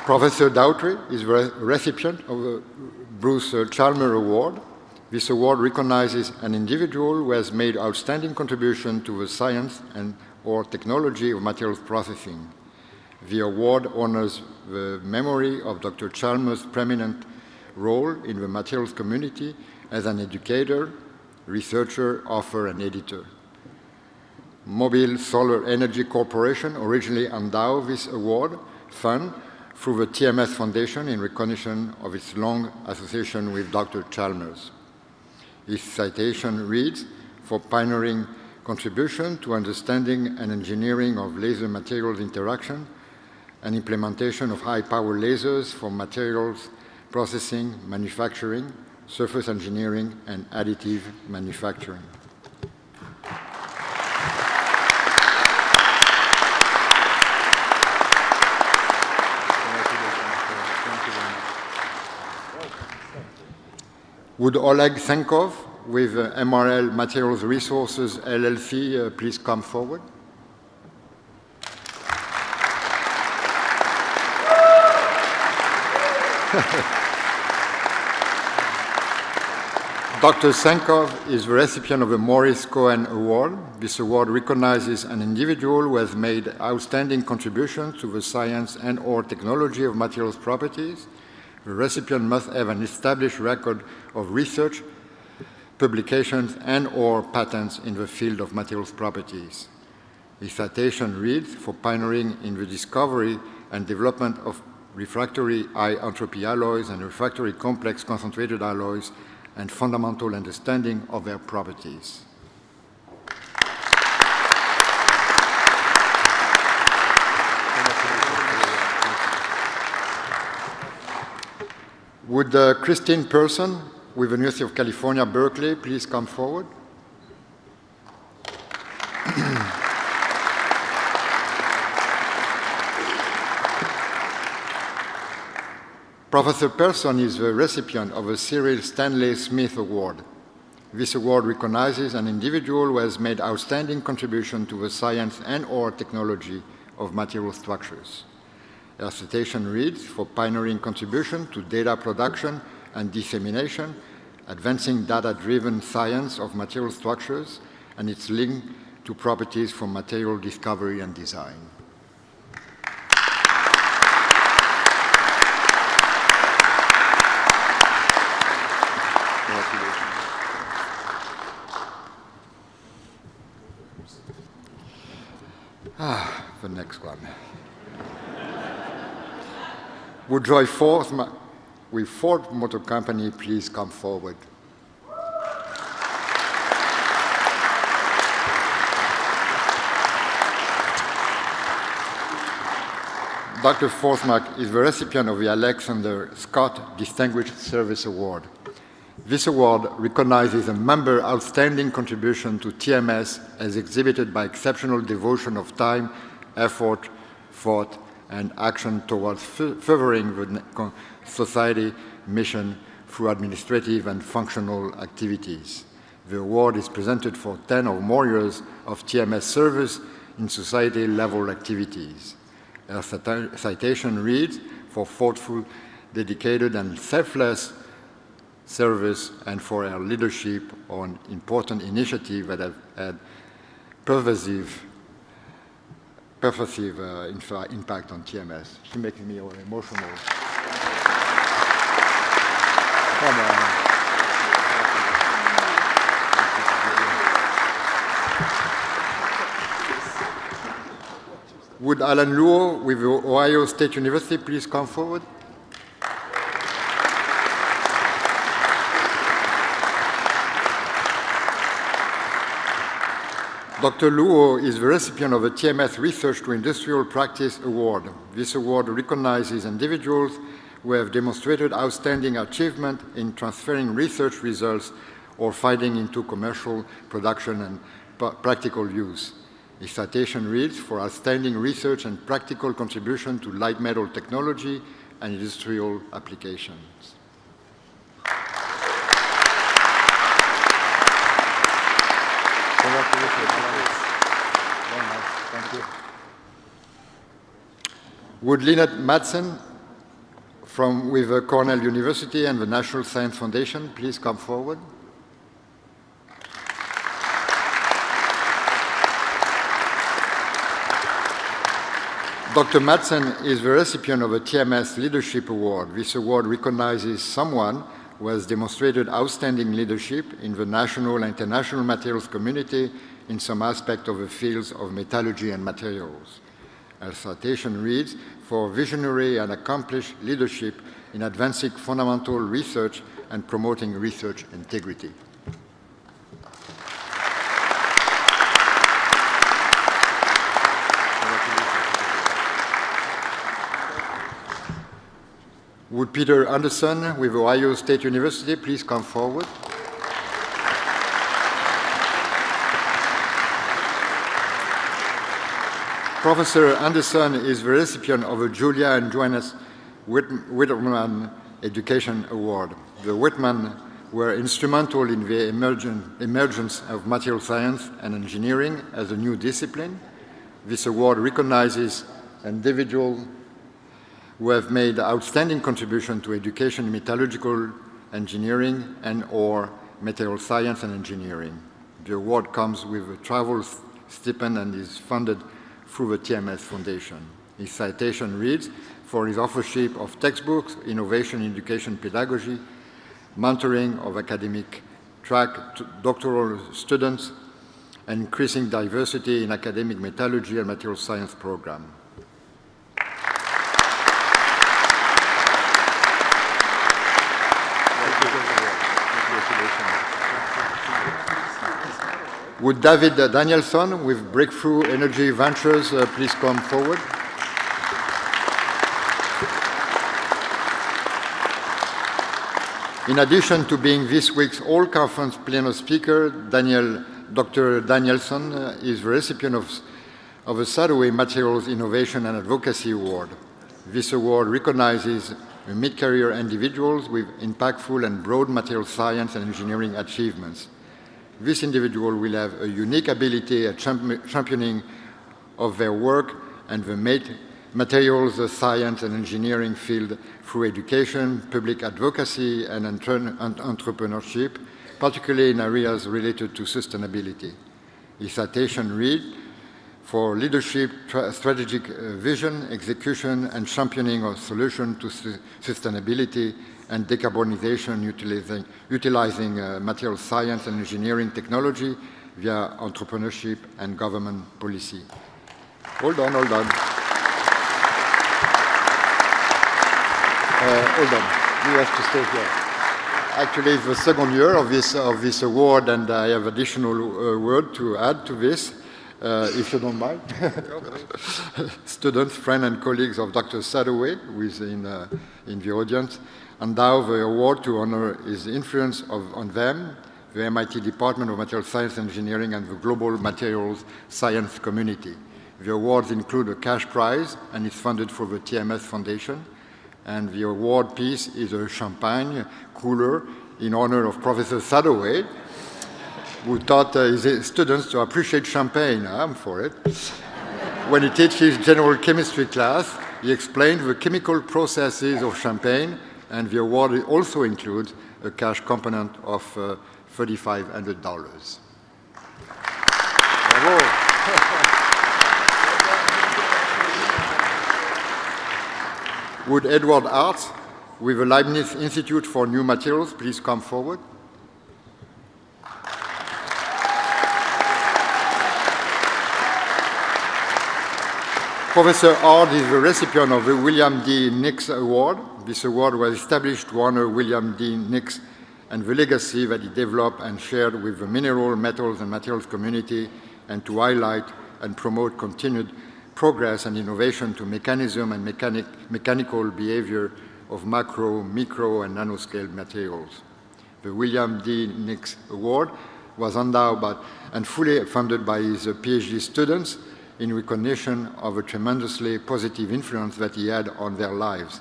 Professor Daotre is the recipient of the Bruce Chalmers Award. This award recognizes an individual who has made outstanding contribution to the science and or technology of materials processing. The award honors the memory of Dr. Chalmers' preeminent role in the materials community as an educator, researcher, author, and editor. Mobile Solar Energy Corporation originally endowed this award fund through the TMS Foundation in recognition of its long association with Dr. Chalmers. His citation reads, "For pioneering contribution to understanding and engineering of laser materials interaction and implementation of high-power lasers for materials processing, manufacturing, surface engineering, and additive manufacturing." Would Oleg Senkov with MRL Materials Resources LLC please come forward? Dr. Senkov is the recipient of the Maurice Cohen Award. This award recognizes an individual who has made outstanding contributions to the science and or technology of materials properties. The recipient must have an established record of research, publications, and or patents in the field of materials properties. The citation reads, "For pioneering in the discovery and development of refractory high entropy alloys and refractory complex concentrated alloys and fundamental understanding of their properties." Would Christine Person with the University of California, Berkeley, please come forward? Professor Person is the recipient of the Cyril Stanley Smith Award. This award recognizes an individual who has made outstanding contribution to the science and or technology of material structures. Her citation reads, "For pioneering contribution to data production and dissemination, advancing data-driven science of material structures and its link to properties for material discovery and design." The next one. Would Joy Ford with Ford Motor Company please come forward? Dr. Forsmark is the recipient of the Alexander Scott Distinguished Service Award. This award recognizes a member's outstanding contribution to TMS as exhibited by exceptional devotion of time, effort, thought, and action towards furthering the society mission through administrative and functional activities. The award is presented for 10 or more years of TMS service in society-level activities. Her citation reads, for thoughtful, dedicated, and selfless service and for her leadership on important initiatives that have had pervasive impact on TMS. She makes me emotional. Come on. Would Alan Luo with the Ohio State University please come forward? Dr. Luo is the recipient of the TMS Research to Industrial Practice Award. This award recognizes individuals who have demonstrated outstanding achievement in transferring research results or feeding into commercial production and practical use. His citation reads, for outstanding research and practical contribution to light metal technology and industrial applications. Thank you. Would Lynette Madsen with Cornell University and the National Science Foundation please come forward? Dr. Madsen is the recipient of a TMS Leadership Award. This award recognizes someone who has demonstrated outstanding leadership in the national and international materials community in some aspect of the fields of metallurgy and materials. Her citation reads, for visionary and accomplished leadership in advancing fundamental research and promoting research integrity. Would Peter Anderson with Ohio State University please come forward? Professor Anderson is the recipient of the Julia and Johannes Whitman Education Award. The Whitman were instrumental in the emergence of material science and engineering as a new discipline. This award recognizes individuals who have made outstanding contribution to education in metallurgical engineering and/or material science and engineering. The award comes with a travel stipend and is funded through the TMS Foundation. His citation reads, for his authorship of textbooks, innovation in education pedagogy, mentoring of academic track doctoral students, and increasing diversity in academic metallurgy and material science program. Would David Danielson with Breakthrough Energy Ventures please come forward? In addition to being this week's all-conference plenary speaker, Dr. Danielson is the recipient of the Sadoway Materials Innovation and Advocacy Award. This award recognizes mid-career individuals with impactful and broad material science and engineering achievements. This individual will have a unique ability at championing of their work and the materials, science, and engineering field through education, public advocacy, and entrepreneurship, particularly in areas related to sustainability. His citation reads, for leadership, strategic vision, execution, and championing of solutions to sustainability and decarbonization utilizing material science and engineering technology via entrepreneurship and government policy. Hold on. Hold on. You have to stay here. Actually, it's the second year of this award, and I have additional word to add to this, if you don't mind. Students, friends, and colleagues of Dr. Sadoway, who is in the audience, endow the award to honor his influence on them, the MIT Department of Material Science and Engineering, and the global materials science community. The awards include a cash prize and is funded for the TMS Foundation. And the award piece is a champagne cooler in honor of Professor Sadoway, who taught his students to appreciate champagne. I'm for it. When he teaches general chemistry class, he explained the chemical processes of champagne, and the award also includes a cash component of $3,500. Bravo. Would Edward Arts, with the Leibniz Institute for New Materials, please come forward? Professor Ard is the recipient of the William D. Nix Award. This award was established to honor William D. Nix and the legacy that he developed and shared with the mineral, metals, and materials community, and to highlight and promote continued progress and innovation to mechanism and mechanical behavior of macro, micro, and nanoscale materials. The William D. Nix Award was endowed and fully funded by his PhD students in recognition of a tremendously positive influence that he had on their lives.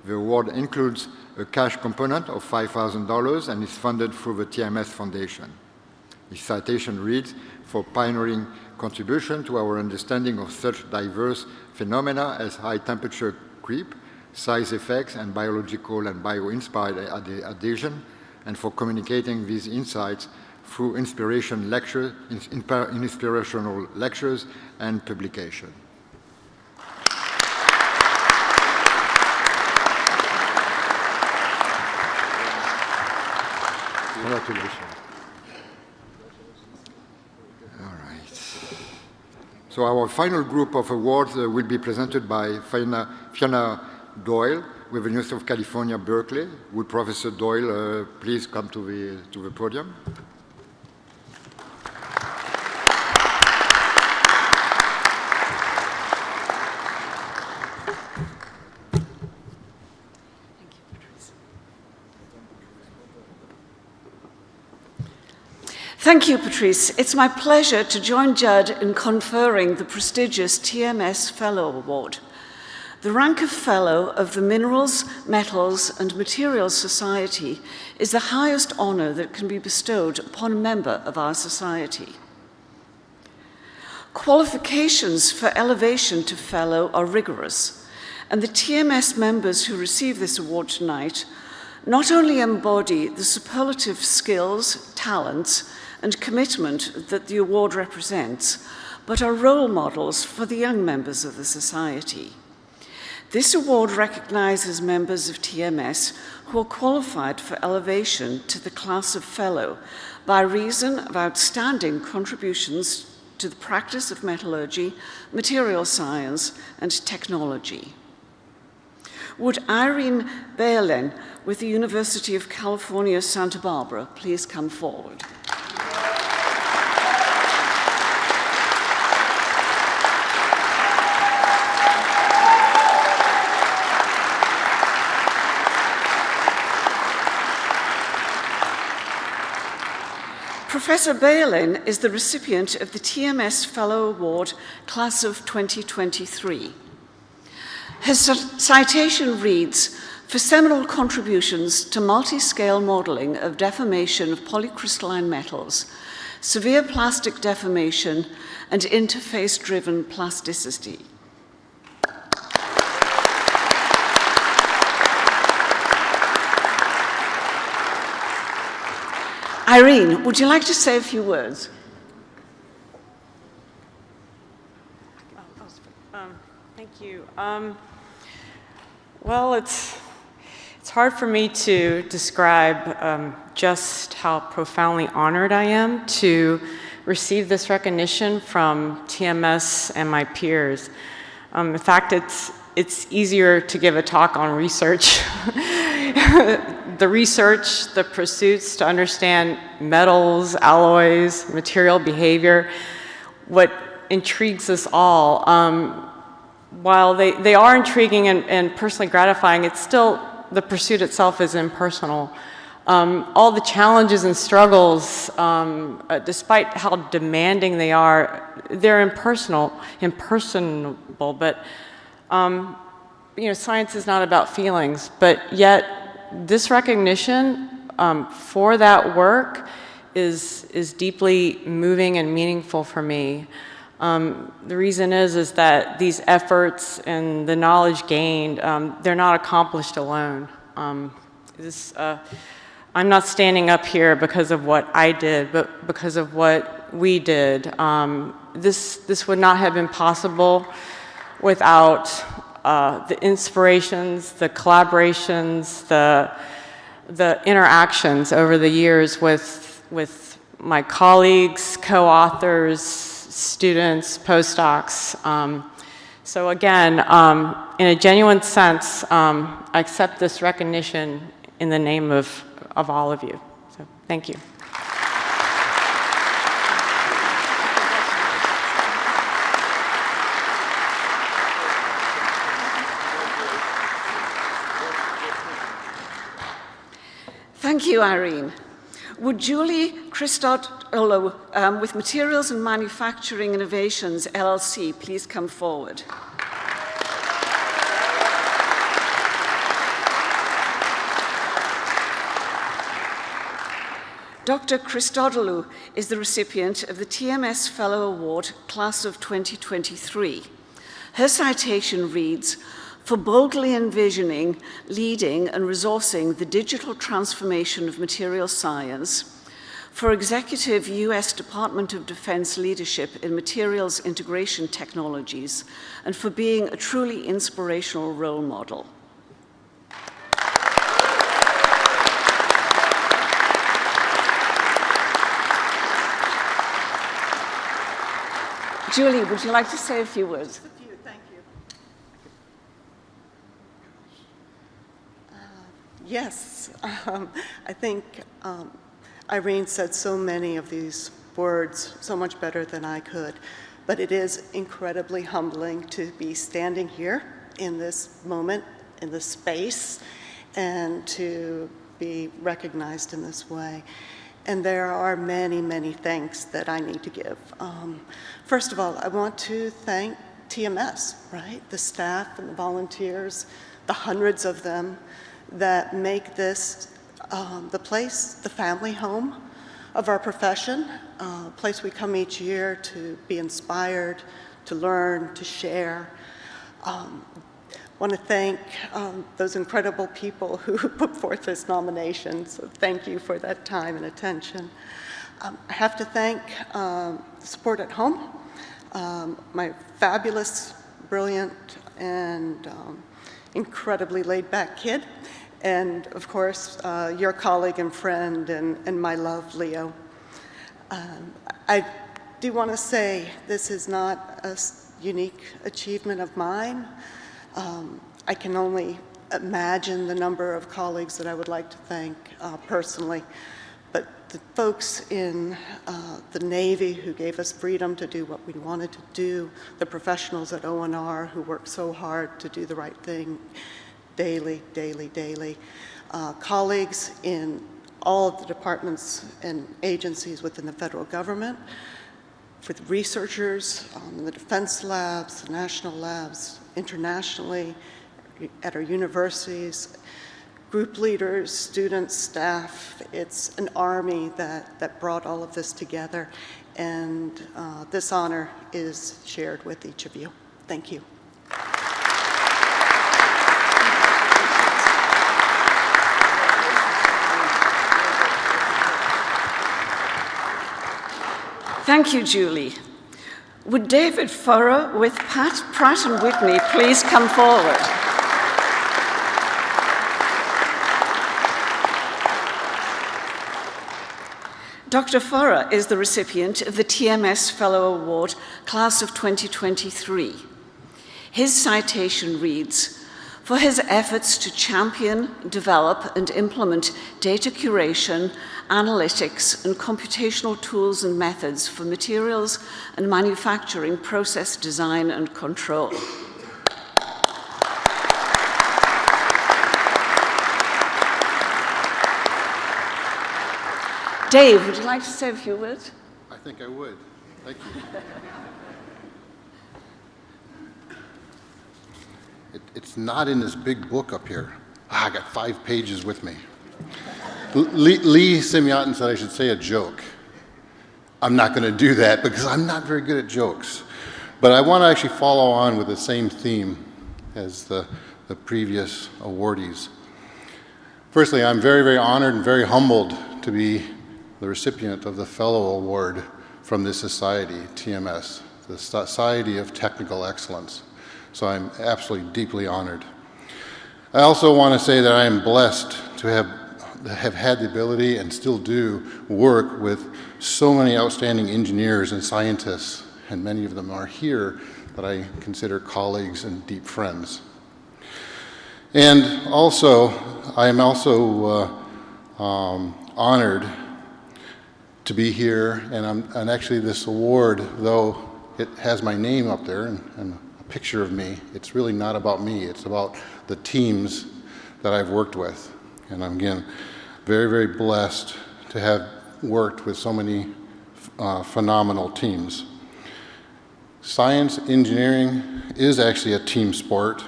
The award includes a cash component of $5,000 and is funded through the TMS Foundation. His citation reads, "For pioneering contribution to our understanding of such diverse phenomena as high-temperature creep, size effects, and biological and bio-inspired adhesion, and for communicating these insights through inspirational lectures and publication." Congratulations. So our final group of awards will be presented by Fiona Doyle with the University of California, Berkeley. Would Professor Doyle please come to the podium? Thank you, Patrice. It's my pleasure to join Judd in conferring the prestigious TMS Fellow Award. The rank of Fellow of the Minerals, Metals, and Materials Society is the highest honor that can be bestowed upon a member of our society. Qualifications for elevation to Fellow are rigorous, and the TMS members who receive this award tonight not only embody the superlative skills, talents, and commitment that the award represents, but are role models for the young members of the society. This award recognizes members of TMS who are qualified for elevation to the class of Fellow by reason of outstanding contributions to the practice of metallurgy, material science, and technology. Would Irene Baerlen with the University of California, Santa Barbara please come forward? Professor Baerlen is the recipient of the TMS Fellow Award, Class of 2023. His citation reads, "For seminal contributions to multi-scale modeling of deformation of polycrystalline metals, severe plastic deformation, and interface-driven plasticity." Irene, would you like to say a few words? Thank you. Well, it's hard for me to describe just how profoundly honored I am to receive this recognition from TMS and my peers. In fact, it's easier to give a talk on research. The research, the pursuits to understand metals, alloys, material behavior, what intrigues us all. While they are intriguing and personally gratifying, it's still, the pursuit itself is impersonal. All the challenges and struggles, despite how demanding they are, they're impersonable, but science is not about feelings, but yet this recognition for that work is deeply moving and meaningful for me. The reason is that these efforts and the knowledge gained, they're not accomplished alone. I'm not standing up here because of what I did, but because of what we did. This would not have been possible without the inspirations, the collaborations, the interactions over the years with my colleagues, co-authors, students, postdocs. So again, in a genuine sense, I accept this recognition in the name of all of you. So thank you. Thank you, Irene. Would Julie Christodoulou with Materials and Manufacturing Innovations, LLC, please come forward? Dr. Christodoulou is the recipient of the TMS Fellow Award, Class of 2023. Her citation reads, "For boldly envisioning, leading, and resourcing the digital transformation of material science, for executive U.S. Department of Defense leadership in materials integration technologies, and for being a truly inspirational role model." Julie, would you like to say a few words? Yes, I think Irene said so many of these words so much better than I could, but it is incredibly humbling to be standing here in this moment, in this space, and to be recognized in this way. And there are many, many thanks that I need to give. First of all, I want to thank TMS, right? The staff and the volunteers, the hundreds of them that make this the place, the family home of our profession, a place we come each year to be inspired, to learn, to share. I want to thank those incredible people who put forth this nomination, so thank you for that time and attention. I have to thank support at home, my fabulous, brilliant, and incredibly laid-back kid, and of course, your colleague and friend and my love, Leo. I do want to say this is not a unique achievement of mine. I can only imagine the number of colleagues that I would like to thank personally, but the folks in the Navy who gave us freedom to do what we wanted to do, the professionals at ONR who worked so hard to do the right thing daily, daily, daily, colleagues in all of the departments and agencies within the federal government, for the researchers in the defense labs, the national labs, internationally, at our universities, group leaders, students, staff. It's an army that brought all of this together, and this honor is shared with each of you. Thank you. Thank you, Julie. Would David Furrow with Pratt & Whitney please come forward? Dr. Farah is the recipient of the TMS Fellow Award, Class of 2023. His citation reads, "For his efforts to champion, develop, and implement data curation, analytics, and computational tools and methods for materials and manufacturing process design and control." Dave, would you like to say a few words? I think I would. Thank you. It's not in this big book up here. I got 5 pages with me. Lee Semyatin said I should say a joke. I'm not going to do that because I'm not very good at jokes. But I want to actually follow on with the same theme as the previous awardees. Firstly, I'm very, very honored and very humbled to be the recipient of the Fellow Award from this society, TMS, the Society of Technical Excellence. So I'm absolutely deeply honored. I also want to say that I am blessed to have had the ability and still do work with so many outstanding engineers and scientists, and many of them are here that I consider colleagues and deep friends. And also, I am also honored to be here, and actually this award, though it has my name up there and a picture of me, it's really not about me, it's about the teams that I've worked with. And I'm, again, very, very blessed to have worked with so many phenomenal teams. Science engineering is actually a team sport,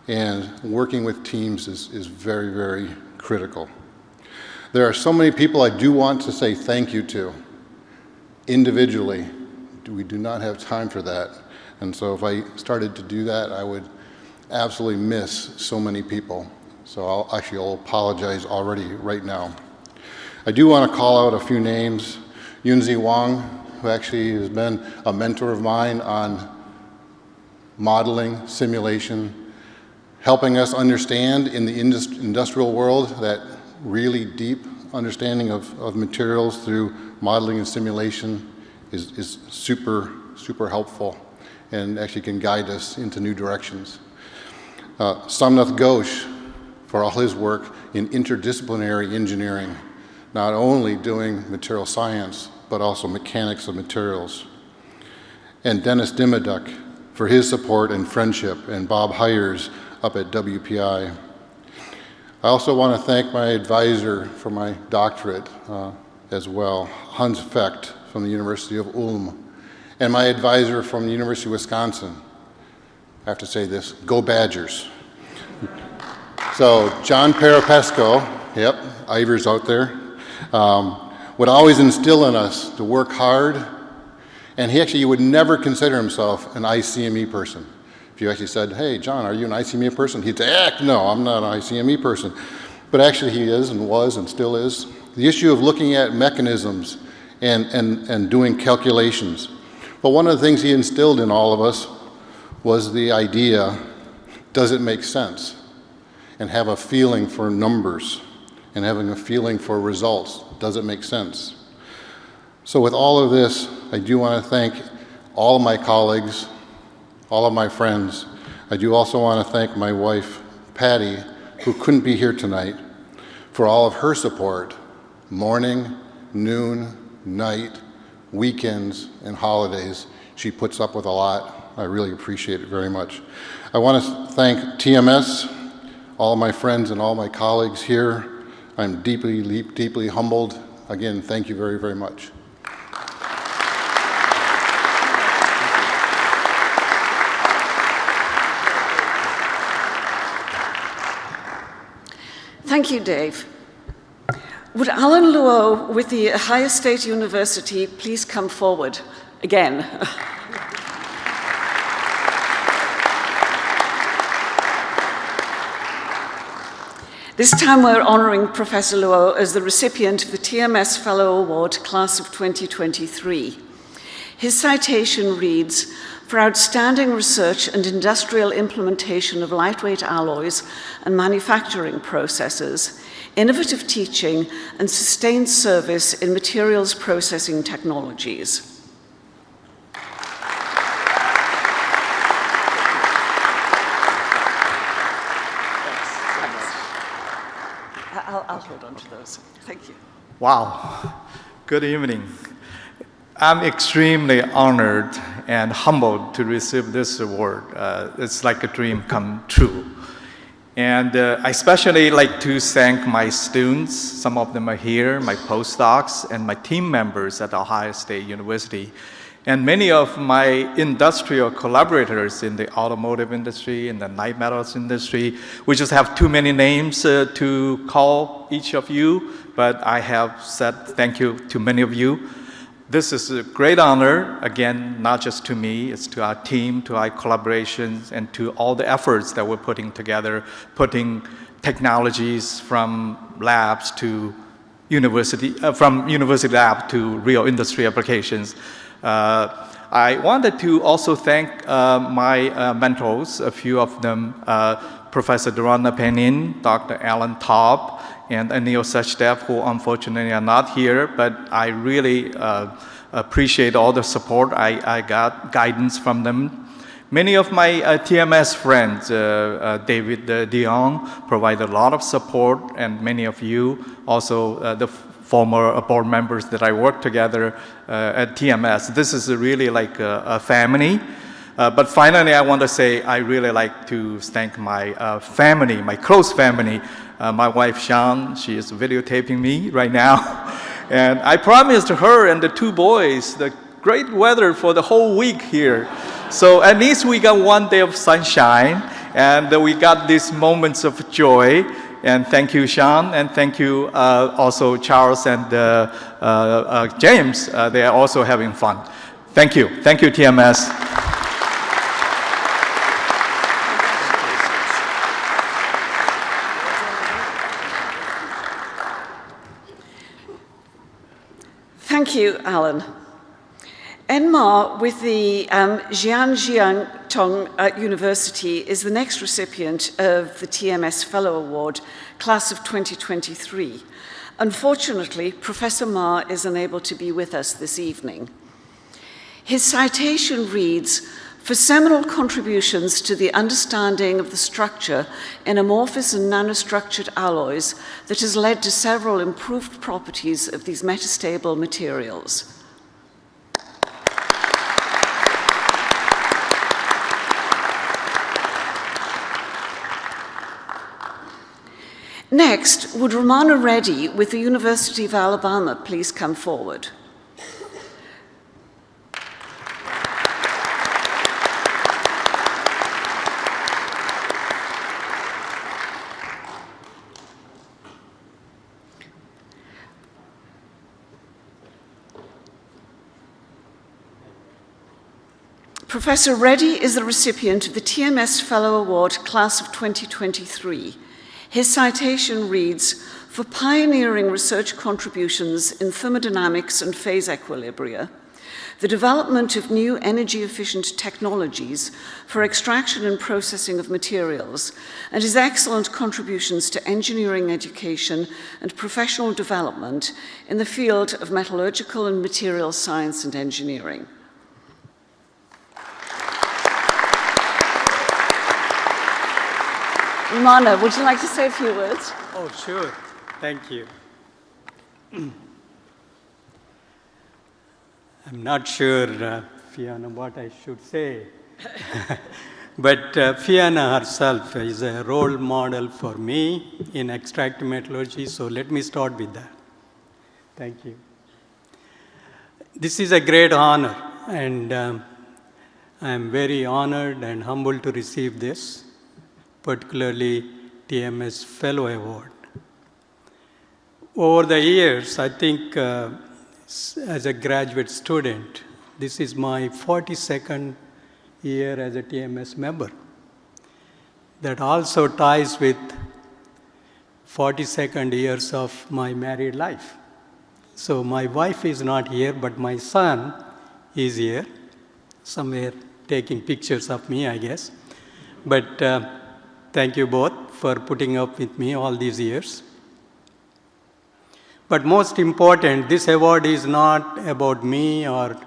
and working with teams is very, very critical. There are so many people I do want to say thank you to individually. We do not have time for that. And so if I started to do that, I would absolutely miss so many people. So I'll apologize already right now. I do want to call out a few names. Yunzi Wang, who actually has been a mentor of mine on modeling, simulation, helping us understand in the industrial world that really deep understanding of materials through modeling and simulation is super, super helpful and actually can guide us into new directions. Samnath Ghosh, for all his work in interdisciplinary engineering, not only doing material science, but also mechanics of materials. And Dennis Dimmaduk for his support and friendship, and Bob Hires up at WPI. I also want to thank my advisor for my doctorate as well, Hans Fecht from the University of Ulm, and my advisor from the University of Wisconsin. I have to say this, go Badgers. So John Parapesco, yep, Ivor's out there, would always instill in us to work hard, and he would never consider himself an ICME person. If you actually said, hey, John, are you an ICME person? He'd say, heck no, I'm not an ICME person. But actually he is and was and still is. The issue of looking at mechanisms and doing calculations. But one of the things he instilled in all of us was the idea, does it make sense? And have a feeling for numbers and having a feeling for results. Does it make sense? So with all of this, I do want to thank all of my colleagues, all of my friends. I do also want to thank my wife, Patty, who couldn't be here tonight, for all of her support, morning, noon, night, weekends, and holidays. She puts up with a lot. I really appreciate it very much. I want to thank TMS, all of my friends and all my colleagues here. I'm deeply, deeply humbled. Again, thank you very, very much. Thank you, Dave. Would Alan Luo with the Ohio State University please come forward again? This time we're honoring Professor Luo as the recipient of the TMS Fellow Award, Class of 2023. His citation reads, "For outstanding research and industrial implementation of lightweight alloys and manufacturing processes innovative teaching, and sustained service in materials processing technologies. I'll hold on to those. Thank you. Wow. Good evening. I'm extremely honored and humbled to receive this award. It's like a dream come true. And I especially like to thank my students. Some of them are here, my postdocs, and my team members at Ohio State University. And many of my industrial collaborators in the automotive industry, in the knight metals industry. We just have too many names to call each of you, but I have said thank you to many of you. This is a great honor, again, not just to me, it's to our team, to our collaborations, and to all the efforts that we're putting together, putting technologies from labs to university, from university lab to real industry applications. I wanted to also thank my mentors, a few of them, Professor Dorana Penin, Dr. Alan Taub, and Anil Sachdev, who unfortunately are not here, but I really appreciate all the support I got, guidance from them. Many of my TMS friends, David Dion, provided a lot of support, and many of you, also the former board members that I worked together at TMS. This is really like a family. But finally, I want to say I really like to thank my family, my close family. My wife, Sean, she is videotaping me right now. And I promised her and the two boys the great weather for the whole week here. So at least we got one day of sunshine, and we got these moments of joy. And thank you, Sean, and thank you also Charles and James. They are also having fun. Thank you. Thank you, TMS. Thank you, Alan. NMAR with the Zhejiang University is the next recipient of the TMS Fellow Award, Class of 2023. Unfortunately, Professor Ma is unable to be with us this evening. His citation reads, "For seminal contributions to the understanding of the structure in amorphous and nanostructured alloys that has led to several improved properties of these metastable materials." Next, would Romana Reddy with the University of Alabama please come forward? Professor Reddy is the recipient of the TMS Fellow Award, Class of 2023. His citation reads, "For pioneering research contributions in thermodynamics and phase equilibria, the development of new energy-efficient technologies for extraction and processing of materials, and his excellent contributions to engineering education and professional development in the field of metallurgical and materials science and engineering." Romana, would you like to say a few words? Oh, sure. Thank you. I'm not sure, Fiona, what I should say. But Fiona herself is a role model for me in extract metallurgy, so let me start with that. Thank you. This is a great honor, and I'm very honored and humbled to receive this, particularly TMS Fellow Award. Over the years, I think as a graduate student, this is my 42nd year as a TMS member. That also ties with 42nd years of my married life. So my wife is not here, but my son is here, somewhere taking pictures of me, I guess. But thank you both for putting up with me all these years. But most important, this award is not about me or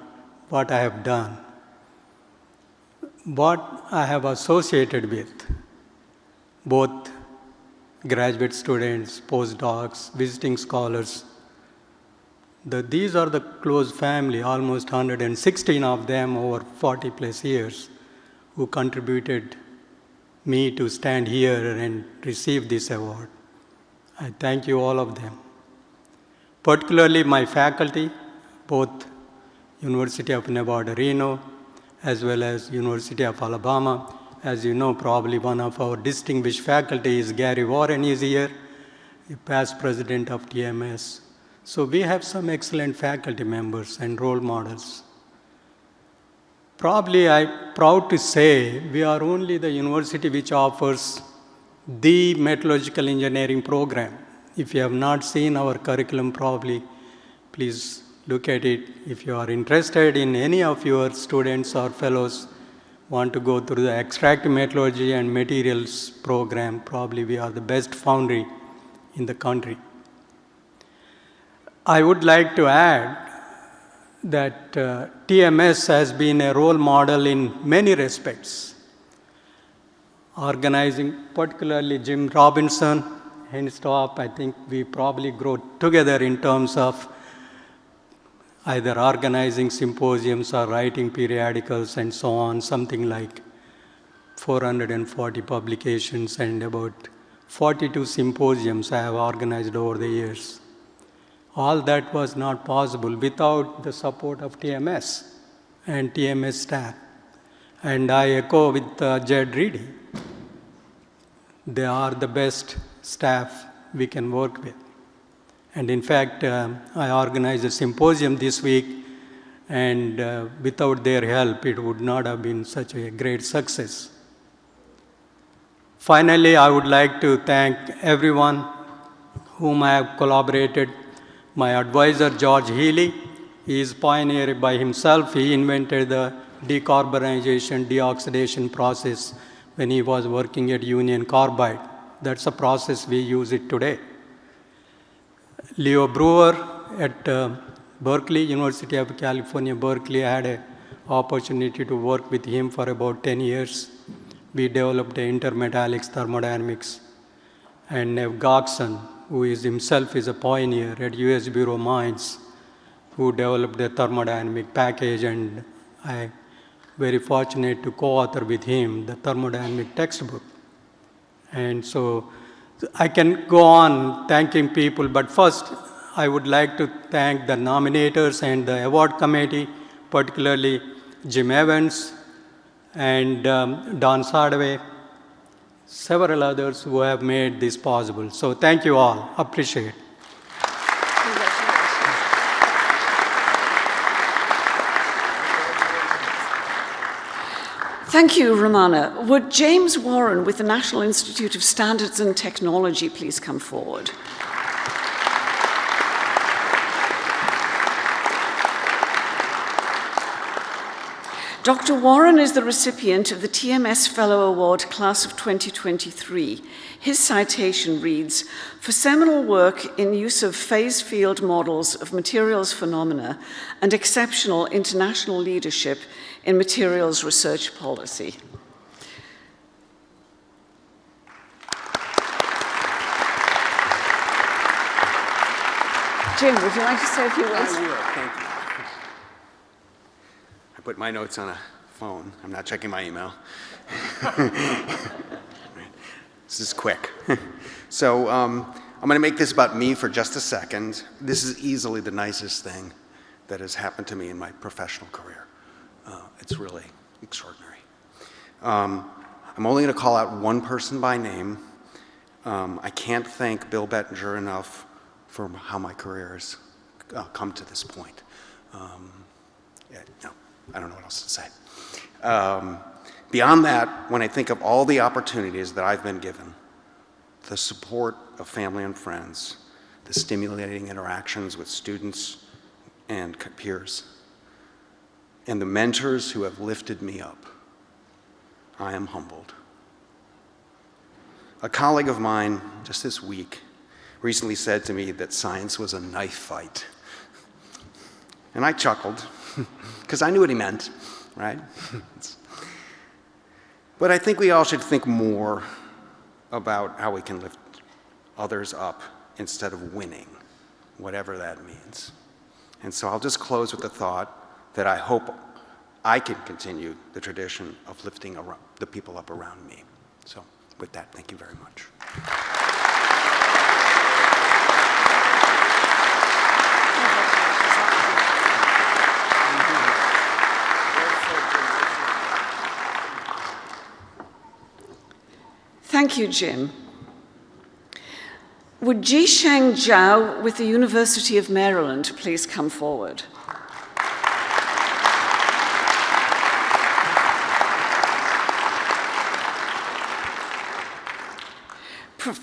what I have done. What I have associated with, both graduate students, postdocs, visiting scholars. These are the close family, almost 116 of them over 40 plus years, who contributed me to stand here and receive this award. I thank you, all of them. Particularly my faculty, both University of Nevada, Reno, as well as University of Alabama. As you know, probably one of our distinguished faculty is Gary Warren is here, a past president of TMS. So we have some excellent faculty members and role models. Probably I'm proud to say we are only the university which offers the metallurgical engineering program. If you have not seen our curriculum, probably please look at it. If you are interested in any of your students or fellows want to go through the extractive metallurgy and materials program, probably we are the best foundry in the country. I would like to add that TMS has been a role model in many respects. Organizing, particularly Jim Robinson, Henstop, I think we probably grow together in terms of either organizing symposiums or writing periodicals and so on, something like 440 publications and about 42 symposiums I have organized over the years. All that was not possible without the support of TMS and TMS staff. And I echo with Jed Reedy. They are the best staff we can work with. And in fact, I organized a symposium this week, and without their help, it would not have been such a great success. Finally, I would like to thank everyone whom I have collaborated. My advisor, George Healy, he is pioneer by himself. He invented the decarbonization, deoxidation process when he was working at Union Carbide. That's a process we use it today. Leo Brewer at Berkeley, University of California, Berkeley, I had an opportunity to work with him for about 10 years. We developed the intermetallics thermodynamics. And Nev Goxon, who is himself is a pioneer at US Bureau of Mines, who developed the thermodynamic package, and I'm very fortunate to co-author with him the thermodynamic textbook. And so I can go on thanking people, but first I would like to thank the nominators and the award committee, particularly Jim Evans and Don Sardaway, several others who have made this possible. So thank you all. Appreciate it. Thank you, Romana. Would James Warren with the National Institute of Standards and Technology please come forward? Dr. Warren is the recipient of the TMS Fellow Award Class of 2023. His citation reads, "For seminal work in use of phase field models of materials phenomena and exceptional international leadership in materials research policy." Jim, would you like to say a few words? I will, thank you. I put my notes on a phone. I'm not checking my email. This is quick. So I'm going to make this about me for just a second. This is easily the nicest thing that has happened to me in my professional career. It's really extraordinary. I'm only going to call out one person by name. I can't thank Bill Bettinger enough for how my career has come to this point. No, I don't know what else to say. Beyond that, when I think of all the opportunities that I've been given, the support of family and friends, the stimulating interactions with students and peers, and the mentors who have lifted me up, I am humbled. A colleague of mine just this week recently said to me that science was a knife fight. And I chuckled, because I knew what he meant, right? But I think we all should think more about how we can lift others up instead of winning, whatever that means. And so I'll just close with the thought that I hope I can continue the tradition of lifting the people up around me. So with that, thank you very much. Thank you, Jim. Would Jisheng Zhao with the University of Maryland please come forward?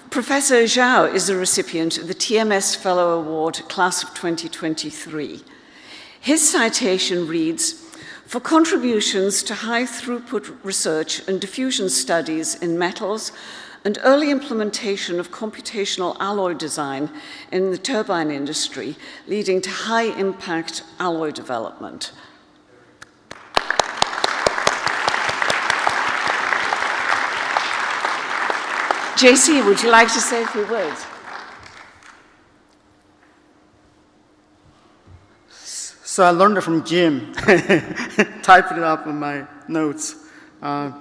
Professor Zhao is a recipient of the TMS Fellow Award, Class of 2023. His citation reads, "For contributions to high-throughput research and diffusion studies in metals and early implementation of computational alloy design in the turbine industry, leading to high-impact alloy development." JC, would you like to say a few words? So I learned it from Jim, typed it up in my notes. I'm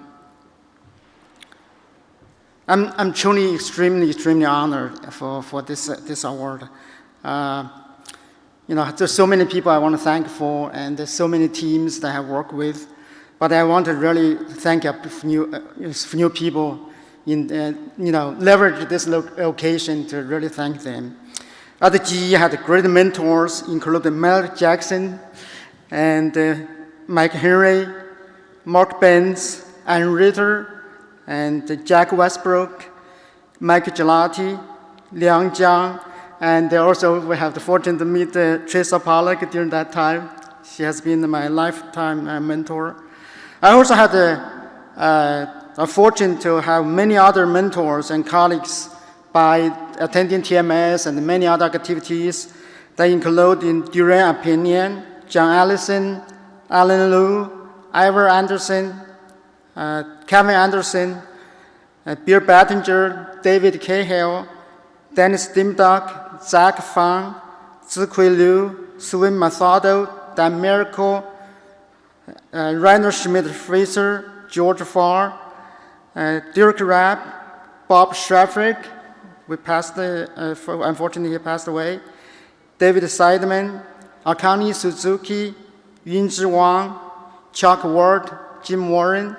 truly extremely honored for this award. There's so many people I want to thank for, and there's so many teams that I work with. But I want to really thank a few people leverage this occasion to really thank them. At the GE, I had great mentors, including Mel Jackson and Mike Henry, Mark Benz, Ann Ritter, and Jack Westbrook, Mike Gelati, Liang Jiang, and also we have the fortune to meet Teresa Pollack during that time. She has been my lifetime mentor. I also had a fortune to have many other mentors and colleagues by attending TMS and many other activities that include Duran Apinian, John Allison, Alan Liu, Ivor Anderson, Kevin Anderson, Bill Battinger, David Cahill, Dennis Dimdock, Zach Fang, Zikui Liu, Swin Mathado, Dan Miracle, Rainer Schmidt-Fraser, George Farr, Dirk Rapp, Bob Schraffrick, unfortunately he passed away, David Seidman, Akane Suzuki, Yunzhi Wang, Chuck Ward, Jim Warren,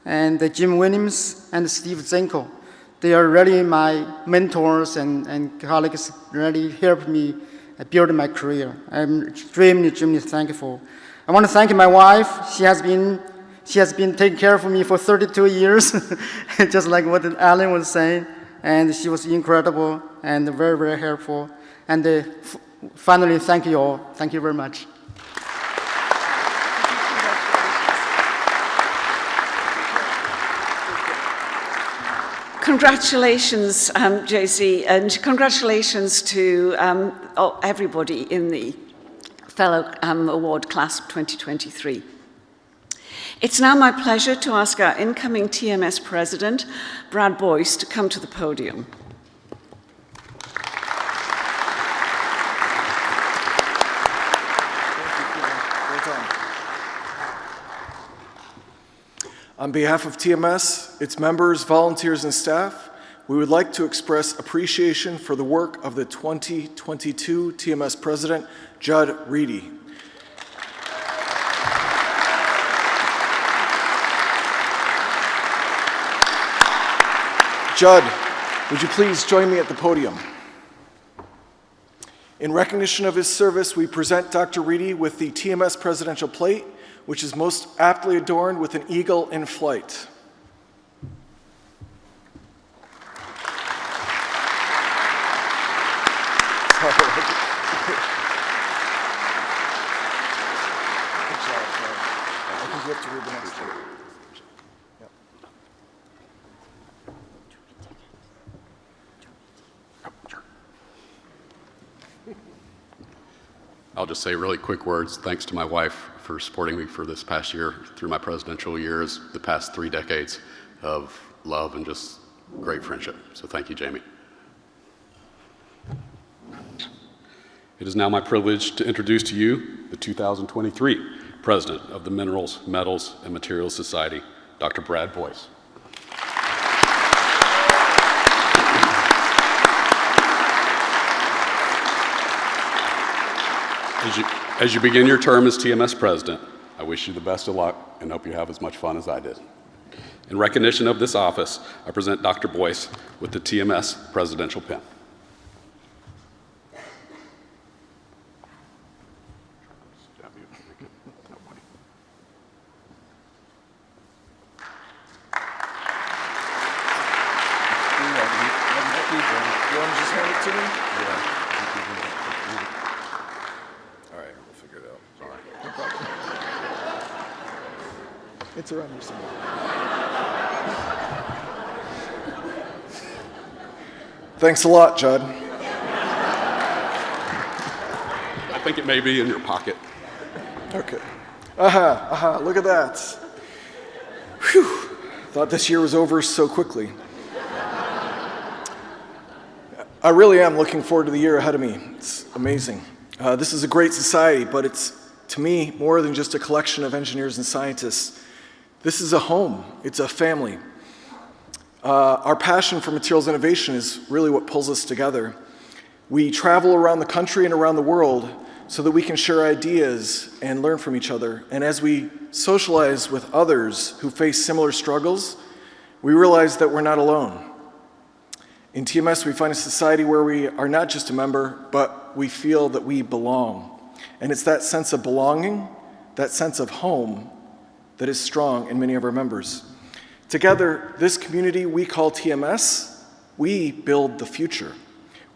and Jim Williams, and Steve Zenko. They are really my mentors and colleagues, really helped me build my career. I'm extremely thankful. I want to thank my wife. She has been taking care of me for 32 years, just like what Alan was saying. And she was incredible and very helpful. And finally, thank you all. Thank you very much. Congratulations, JC, and congratulations to everybody in the Fellow Award Class of 2023. It's now my pleasure to ask our incoming TMS President, Brad Boyce, to come to the podium. On behalf of TMS, its members, volunteers, and staff, we would like to express appreciation for the work of the 2022 TMS President, Judd Reedy. Judd, would you please join me at the podium? In recognition of his service, we present Dr. Reedy with the TMS Presidential Plate, which is most aptly adorned with an eagle in flight. I think you have to read the next one. I'll just say really quick words. Thanks to my wife for supporting me for this past year, through my presidential years, the past 3 decades of love and just great friendship. So thank you, Jamie. It is now my privilege to introduce to you the 2023 President of the Minerals, Metals, and Materials Society, Dr. Brad Boyce. As you begin your term as TMS President, I wish you the best of luck and hope you have as much fun as I did. In recognition of this office, I present Dr. Boyce with the TMS Presidential Pin. It's around here somewhere. Thanks a lot, Judd. I think it may be in your pocket. Okay. Look at that. Whew. Thought this year was over so quickly. I really am looking forward to the year ahead of me. It's amazing. This is a great society, but it's, to me, more than just a collection of engineers and scientists. This is a home. It's a family. Our passion for materials innovation is really what pulls us together. We travel around the country and around the world so that we can share ideas and learn from each other. And as we socialize with others who face similar struggles, we realize that we're not alone. In TMS, we find a society where we are not just a member, but we feel that we belong. And it's that sense of belonging, that sense of home, that is strong in many of our members. Together, this community we call TMS, we build the future.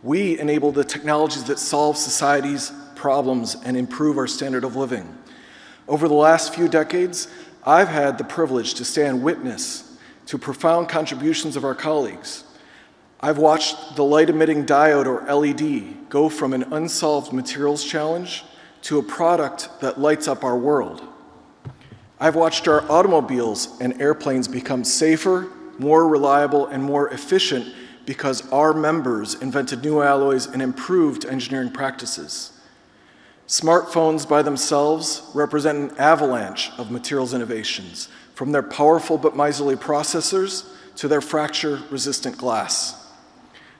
We enable the technologies that solve society's problems and improve our standard of living. Over the last few decades, I've had the privilege to stand witness to profound contributions of our colleagues. I've watched the light-emitting diode, or LED, go from an unsolved materials challenge to a product that lights up our world. I've watched our automobiles and airplanes become safer, more reliable, and more efficient because our members invented new alloys and improved engineering practices. Smartphones by themselves represent an avalanche of materials innovations, from their powerful but miserly processors to their fracture-resistant glass.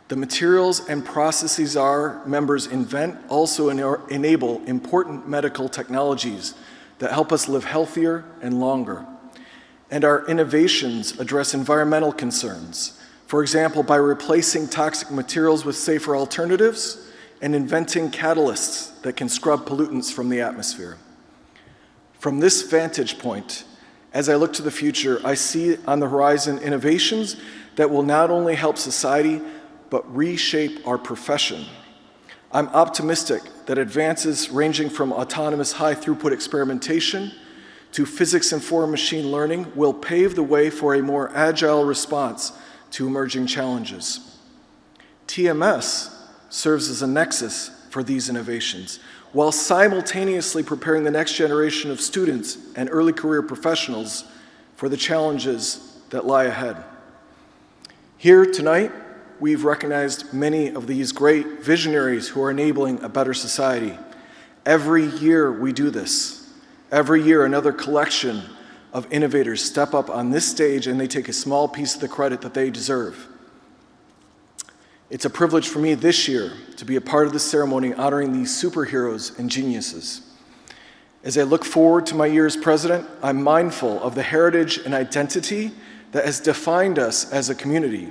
The materials and processes our members invent also enable important medical technologies that help us live healthier and longer. And our innovations address environmental concerns, for example, by replacing toxic materials with safer alternatives and inventing catalysts that can scrub pollutants from the atmosphere. From this vantage point, as I look to the future, I see on the horizon innovations that will not only help society, but reshape our profession. I'm optimistic that advances ranging from autonomous high-throughput experimentation to physics-informed machine learning will pave the way for a more agile response to emerging challenges. TMS serves as a nexus for these innovations, while simultaneously preparing the next generation of students and early career professionals for the challenges that lie ahead. Here tonight, we've recognized many of these great visionaries who are enabling a better society. Every year we do this. Every year another collection of innovators step up on this stage and they take a small piece of the credit that they deserve. It's a privilege for me this year to be a part of the ceremony honoring these superheroes and geniuses. As I look forward to my year as president, I'm mindful of the heritage and identity that has defined us as a community.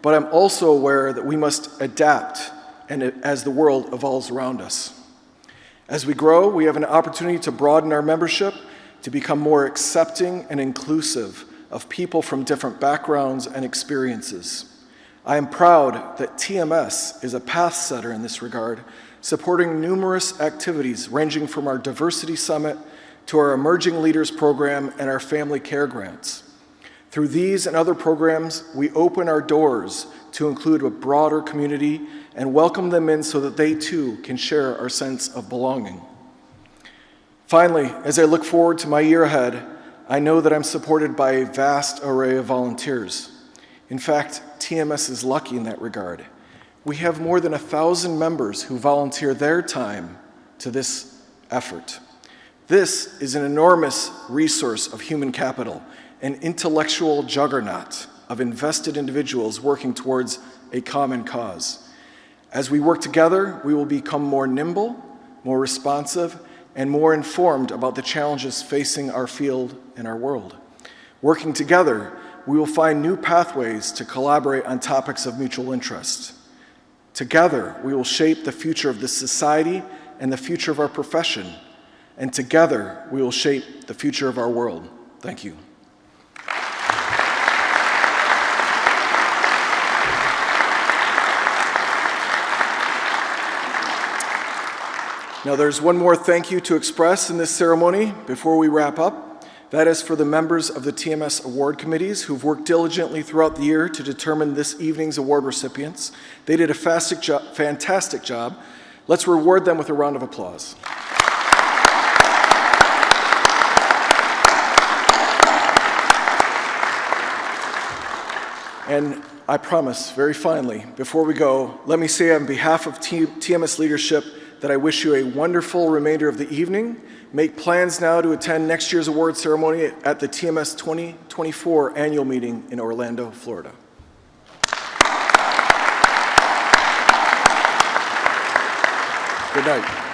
But I'm also aware that we must adapt as the world evolves around us. As we grow, we have an opportunity to broaden our membership, to become more accepting and inclusive of people from different backgrounds and experiences. I am proud that TMS is a path setter in this regard, supporting numerous activities ranging from our Diversity Summit to our Emerging Leaders Program and our Family Care Grants. Through these and other programs, we open our doors to include a broader community and welcome them in so that they too can share our sense of belonging. Finally, as I look forward to my year ahead, I know that I'm supported by a vast array of volunteers. In fact, TMS is lucky in that regard. We have more than 1,000 members who volunteer their time to this effort. This is an enormous resource of human capital, an intellectual juggernaut of invested individuals working towards a common cause. As we work together, we will become more nimble, more responsive, and more informed about the challenges facing our field and our world. Working together, we will find new pathways to collaborate on topics of mutual interest. Together, we will shape the future of this society and the future of our profession. And together, we will shape the future of our world. Thank you. Now, there's one more thank you to express in this ceremony before we wrap up. That is for the members of the TMS Award Committees who've worked diligently throughout the year to determine this evening's award recipients. They did a fantastic job. Let's reward them with a round of applause. And I promise, very finally, before we go, let me say on behalf of TMS leadership that I wish you a wonderful remainder of the evening. Make plans now to attend next year's award ceremony at the TMS 2024 annual meeting in Orlando, Florida. Good night.